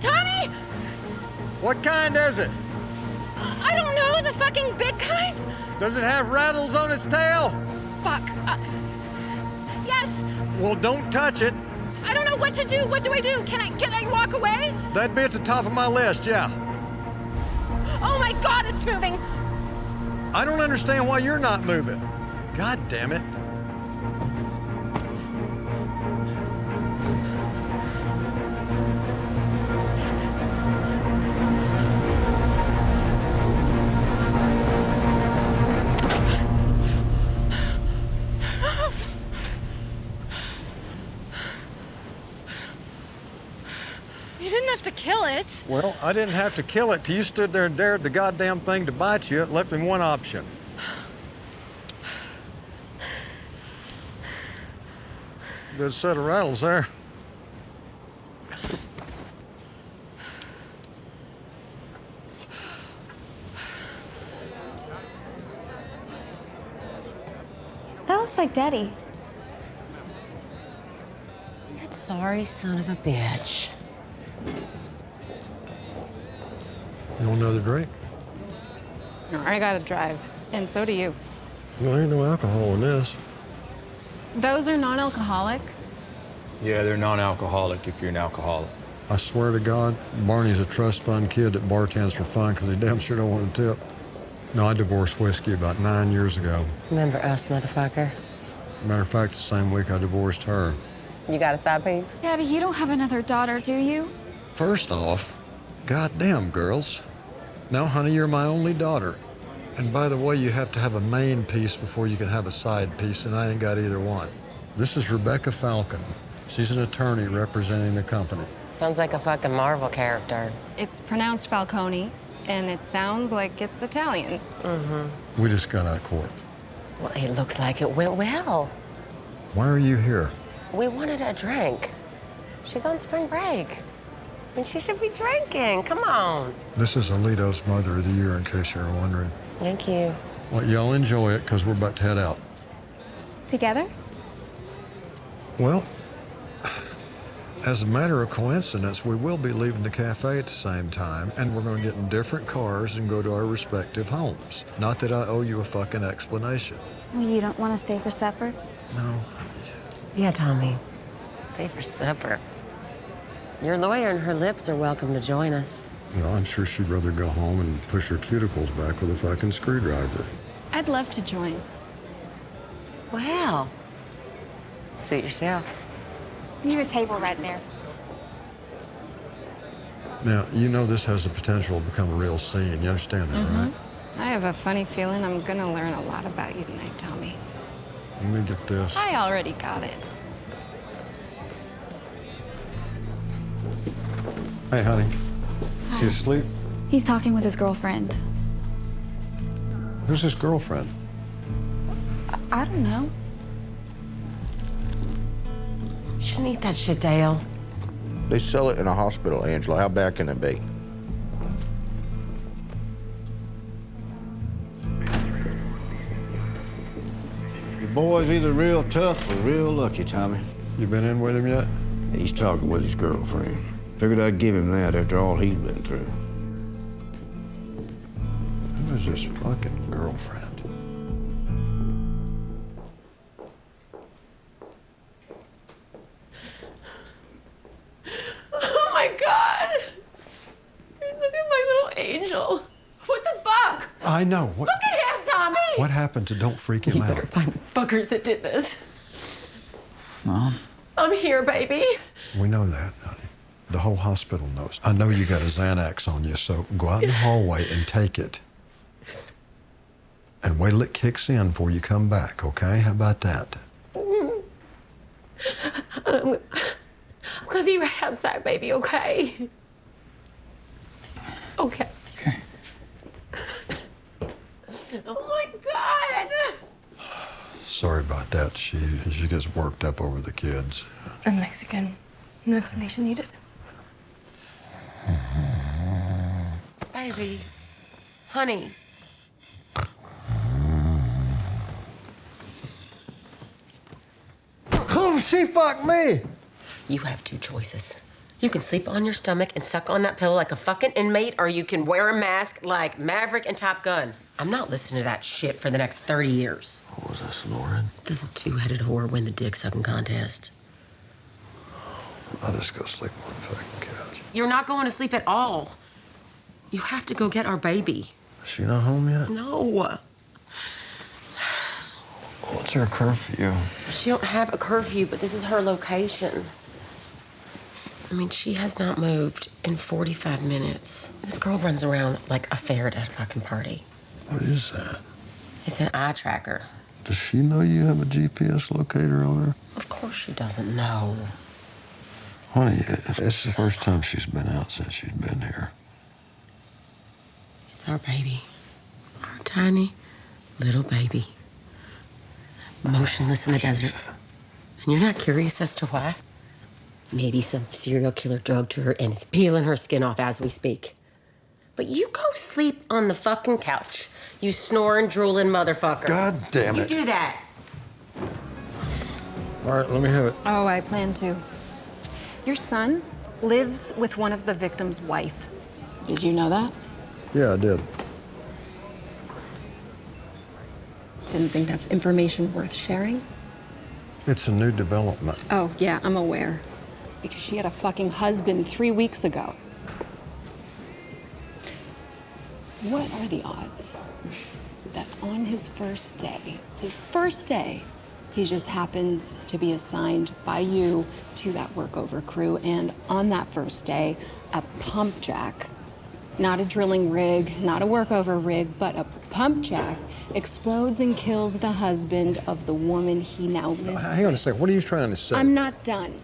Tommy! What kind is it? I don't know, the fucking big kind? Does it have rattles on its tail? Fuck. Yes. Well, don't touch it. I don't know what to do. What do I do? Can I walk away? That'd be at the top of my list, yeah. Oh my God, it's moving. I don't understand why you're not moving. God damn it. it. Well, I didn't have to kill it till you stood there and dared the goddamn thing to bite you. It left him one option. Good set of rattles there. That looks like Daddy. That sorry son of a bitch. You want another drink? I gotta drive, and so do you. Well, there ain't no alcohol in this. Those are non-alcoholic? Yeah, they're non-alcoholic if you're an alcoholic. I swear to God, Barney's a trust fund kid that bartends for fun because he damn sure don't want to tip. No, I divorced Whiskey about 9 years ago. Remember us, motherfucker? Matter of fact, the same week I divorced her. You got a side piece? Daddy, you don't have another daughter, do you? First off, goddamn girls. No, honey, you're my only daughter. And by the way, you have to have a main piece before you can have a side piece, and I ain't got either one. This is Rebecca Falcon. She's an attorney representing the company. Sounds like a fucking Marvel character. It's pronounced Falcone, and it sounds like it's Italian. We just got out of court. Well, it looks like it went well. Why are you here? We wanted a drink. She's on spring break. And she should be drinking. Come on. This is Alito's Mother of the Year, in case you're wondering. Thank you. Well, y'all enjoy it, because we're about to head out. Together? Well, as a matter of coincidence, we will be leaving the cafe at the same time, and we're going to get in different cars and go to our respective homes. Not that I owe you a fucking explanation. Well, you don't want to stay for supper? No. Yeah, Tommy. Pay for supper. Your lawyer and her lips are welcome to join us. You know, I'm sure she'd rather go home and push her cuticles back with a fucking screwdriver. I'd love to join. Well, suit yourself. You have a table right there. Now, you know this has the potential to become a real scene. You understand that, right? I have a funny feeling I'm gonna learn a lot about you tonight, Tommy. Let me get this. I already got it. Hey, honey. Is he asleep? He's talking with his girlfriend. Who's his girlfriend? I don't know. Shouldn't eat that shit, Dale. They sell it in a hospital, Angela. How bad can it be? Your boy's either real tough or real lucky, Tommy. You been in with him yet? He's talking with his girlfriend. Figured I'd give him that after all he's been through. Who is his fucking girlfriend? Oh my God! Look at my little angel. What the fuck? I know. What, Look at him, Tommy! what happened to don't freak him You out? better find the fuckers that did this. Mom? I'm here, baby. We know that, honey. The whole hospital knows. I know you got a Xanax on you, so go out in the hallway and take it. And wait till it kicks in before you come back, okay? How about that? I'm gonna be right outside, baby, okay? Okay. Oh my God! Sorry about that. She gets worked up over the kids. I'm Mexican. No explanation needed. Baby. Honey. Oh, she fucked me! You have two choices. You can sleep on your stomach and suck on that pillow like a fucking inmate, or you can wear a mask like Maverick and Top Gun. I'm not listening to that shit for the next 30 years. What was that snoring? Does a two-headed whore win the dick sucking contest? I'll just go sleep on the fucking couch. You're not going to sleep at all. You have to go get our baby. Is she not home yet? No. What's her curfew? She don't have a curfew, but this is her location. I mean, she has not moved in 45 minutes. This girl runs around like a ferret at a fucking party. What is that? It's an eye tracker. Does she know you have a GPS locator on her? Of course she doesn't know. Honey, it's the first time she's been out since she's been here. It's our baby. Our tiny little baby. Motionless in the desert. And you're not curious as to why? Maybe some serial killer drugged her and is peeling her skin off as we speak. But you go sleep on the fucking couch, you snoring, drooling motherfucker. God damn it. You do that. All right, let me have it. Oh, I plan to. Your son lives with one of the victim's wife. Did you know that? Yeah, I did. Didn't think that's information worth sharing? It's a new development. Oh, yeah, I'm aware. Because she had a fucking husband 3 weeks ago. What are the odds that on his first day, he just happens to be assigned by you to that workover crew, and on that first day, a pump jack, not a drilling rig, not a workover rig, but a pump jack, explodes and kills the husband of the woman he now lives with. Hang on a second, what are you trying to say? I'm not done.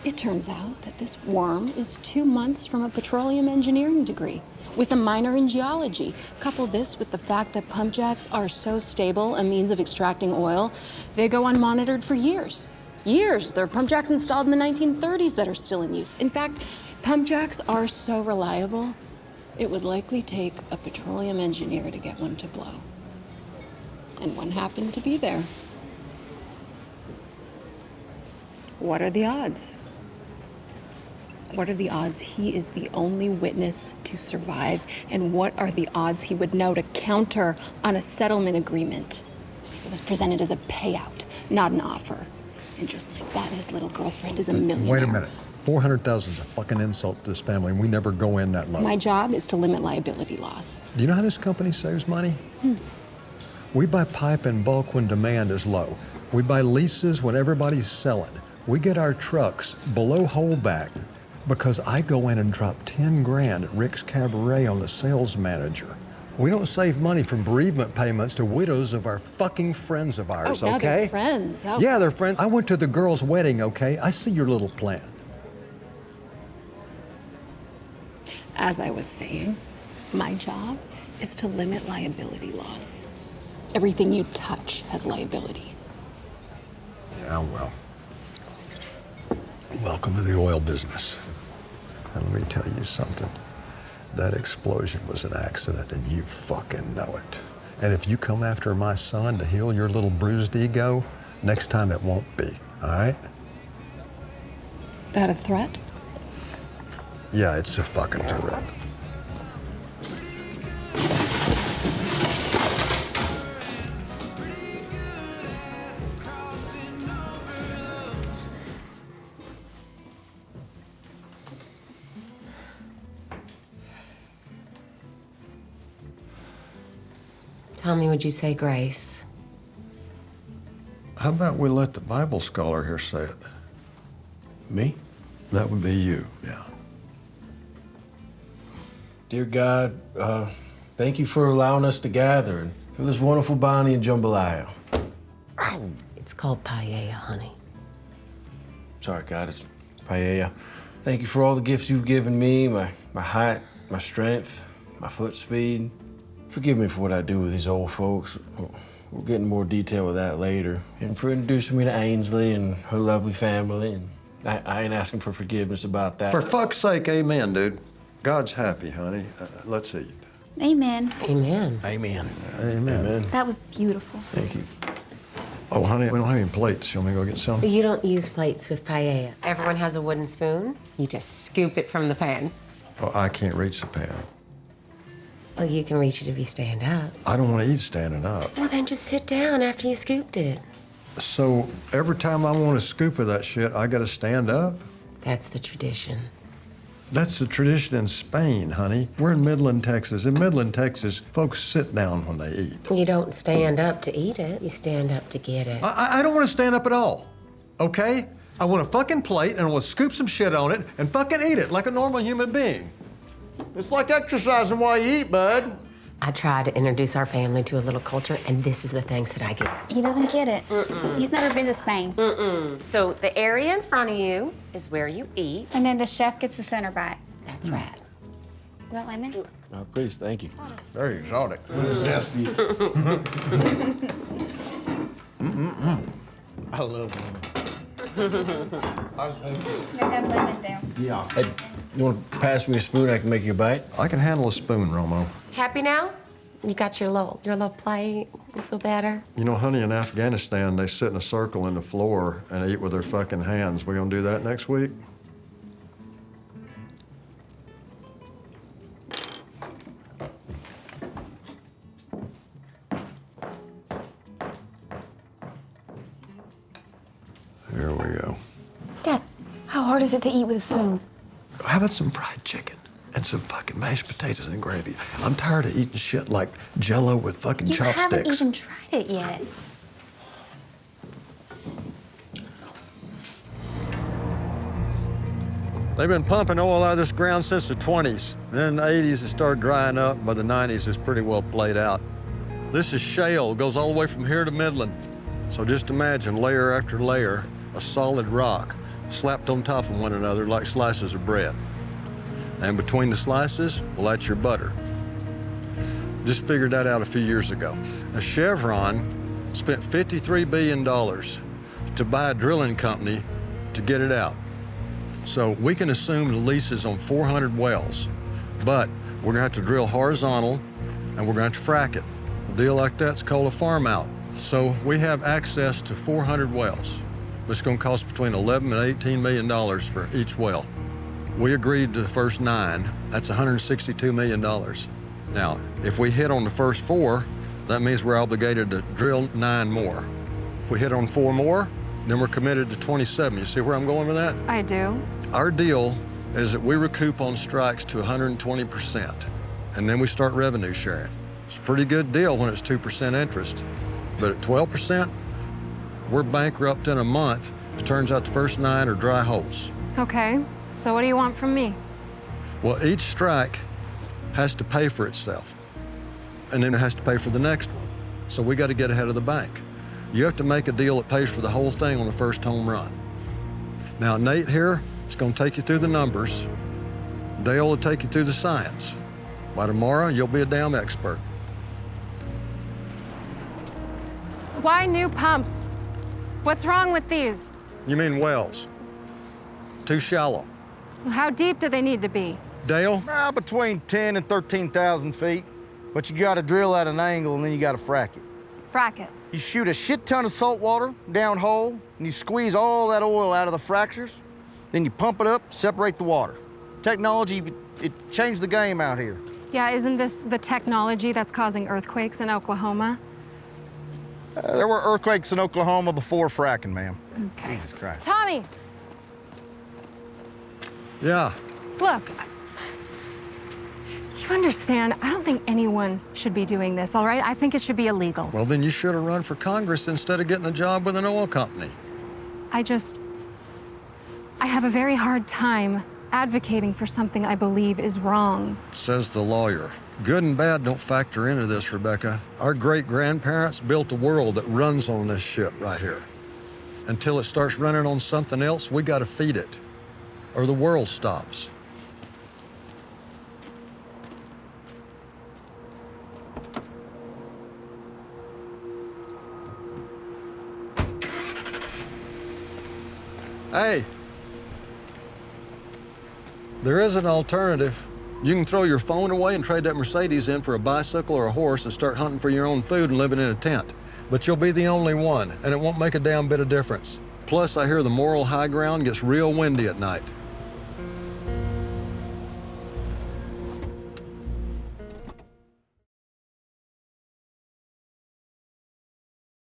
It turns out that this worm is 2 months from a petroleum engineering degree with a minor in geology. Couple this with the fact that pump jacks are so stable a means of extracting oil, they go unmonitored for years. Years. There are pump jacks installed in the 1930s that are still in use. In fact, pump jacks are so reliable, it would likely take a petroleum engineer to get one to blow. And one happened to be there. What are the odds? What are the odds he is the only witness to survive? And what are the odds he would know to counter on a settlement agreement? It was presented as a payout, not an offer. And just like that, his little girlfriend is a millionaire. Wait a minute. 400,000 is a fucking insult to this family, and we never go in that low. My job is to limit liability loss. Do you know how this company saves money? We buy pipe in bulk when demand is low. We buy leases when everybody's selling. We get our trucks below holdback because I go in and drop 10 grand at Rick's Cabaret on the sales manager. We don't save money from bereavement payments to widows of our fucking friends of ours, now okay? they're friends. Oh. Yeah, they're friends. I went to the girl's wedding, okay? I see your little plan. As I was saying, my job is to limit liability loss. Everything you touch has liability. Yeah, well. Welcome to the oil business. And let me tell you something. That explosion was an accident, and you fucking know it. And if you come after my son to heal your little bruised ego, next time it won't be, all right? That a threat? Yeah, it's a fucking threat. Tommy, would you say grace? How about we let the Bible scholar here say it? Me? That would be you, yeah. Dear God, thank you for allowing us to gather and for this wonderful Bonnie and jambalaya. It's called paella, honey. Sorry, God, it's paella. Thank you for all the gifts you've given me, my height, my strength, my foot speed. Forgive me for what I do with these old folks. We'll get in more detail with that later. And for introducing me to Ainsley and her lovely family. And I ain't asking for forgiveness about that. For fuck's sake, amen, dude. God's happy, honey. Let's eat. Amen. Amen. Amen. Amen. That was beautiful. Thank you. Oh, honey, we don't have any plates. You want me to go get some? You don't use plates with paella. Everyone has a wooden spoon. You just scoop it from the pan. Oh, I can't reach the pan. Well, you can reach it if you stand up. I don't want to eat standing up. Well, then just sit down after you scooped it. So every time I want to scoop of that shit, I got to stand up? That's the tradition. That's the tradition in Spain, honey. We're in Midland, Texas. In Midland, Texas, folks sit down when they eat. You don't stand up to eat it. You stand up to get it. I don't want to stand up at all, okay? I want a fucking plate, and I want to scoop some shit on it and fucking eat it like a normal human being. It's like exercising while you eat, bud. I try to introduce our family to a little culture, and this is the things that I get. He doesn't get it. He's never been to Spain. So the area in front of you is where you eat. And then the chef gets the center bite. That's right. You want lemon? Oh, please, thank you. Very exotic. What is this? I love lemon. You have lemon down. Yeah. Hey, you want to pass me a spoon? I can make you a bite. I can handle a spoon, Romo. Happy now? You got your little plate? You feel better? You know, honey, in Afghanistan, they sit in a circle in the floor and eat with their fucking hands. We gonna do that next week? Here we go. Dad, how hard is it to eat with a spoon? How about some fried chicken and some fucking mashed potatoes and gravy? I'm tired of eating shit like Jell-O with fucking You chopsticks. haven't even tried it yet. They've been pumping oil out of this ground since the 20s. Then in the 80s, it started drying up. By the 90s, it's pretty well played out. This is shale, goes all the way from here to Midland. So just imagine layer after layer, a solid rock slapped on top of one another like slices of bread. And between the slices, well, that's your butter. Just figured that out a few years ago. Now, Chevron spent $53 billion to buy a drilling company to get it out. So we can assume the lease is on 400 wells, but we're gonna have to drill horizontal and we're gonna have to frack it. A deal like that's called a farm out. So we have access to 400 wells. It's gonna cost between $11 and $18 million for each well. We agreed to the first 9, that's $162 million. Now, if we hit on the first 4, that means we're obligated to drill 9 more. If we hit on 4 more, then we're committed to 27. You see where I'm going with that? I do. Our deal is that we recoup on strikes to 120%, and then we start revenue sharing. It's a pretty good deal when it's 2% interest, but at 12%, we're bankrupt in a month. It turns out the first 9 are dry holes. Okay, so what do you want from me? Well, each strike has to pay for itself, and then it has to pay for the next one. So we got to get ahead of the bank. You have to make a deal that pays for the whole thing on the first home run. Now, Nate here is going to take you through the numbers. Dale will take you through the science. By tomorrow, you'll be a damn expert. Why new pumps? What's wrong with these? You mean wells? Too shallow. How deep do they need to be? Dale? Between 10 and 13,000 feet. But you gotta drill at an angle and then you gotta frack it. Frack it. You shoot a shit ton of salt water down hole and you squeeze all that oil out of the fractures. Then you pump it up, separate the water. Technology, it changed the game out here. Yeah, isn't this the technology that's causing earthquakes in Oklahoma? There were earthquakes in Oklahoma before fracking, ma'am. Okay. Jesus Christ. Tommy, Yeah. look. You understand, I don't think anyone should be doing this, all right? I think it should be illegal. Well, then you should have run for Congress instead of getting a job with an oil company. I have a very hard time advocating for something I believe is wrong. Says the lawyer. Good and bad don't factor into this, Rebecca. Our great-grandparents built a world that runs on this shit right here. Until it starts running on something else, we gotta feed it, or the world stops. Hey, there is an alternative. You can throw your phone away and trade that Mercedes in for a bicycle or a horse and start hunting for your own food and living in a tent. But you'll be the only one, and it won't make a damn bit of difference. Plus, I hear the moral high ground gets real windy at night.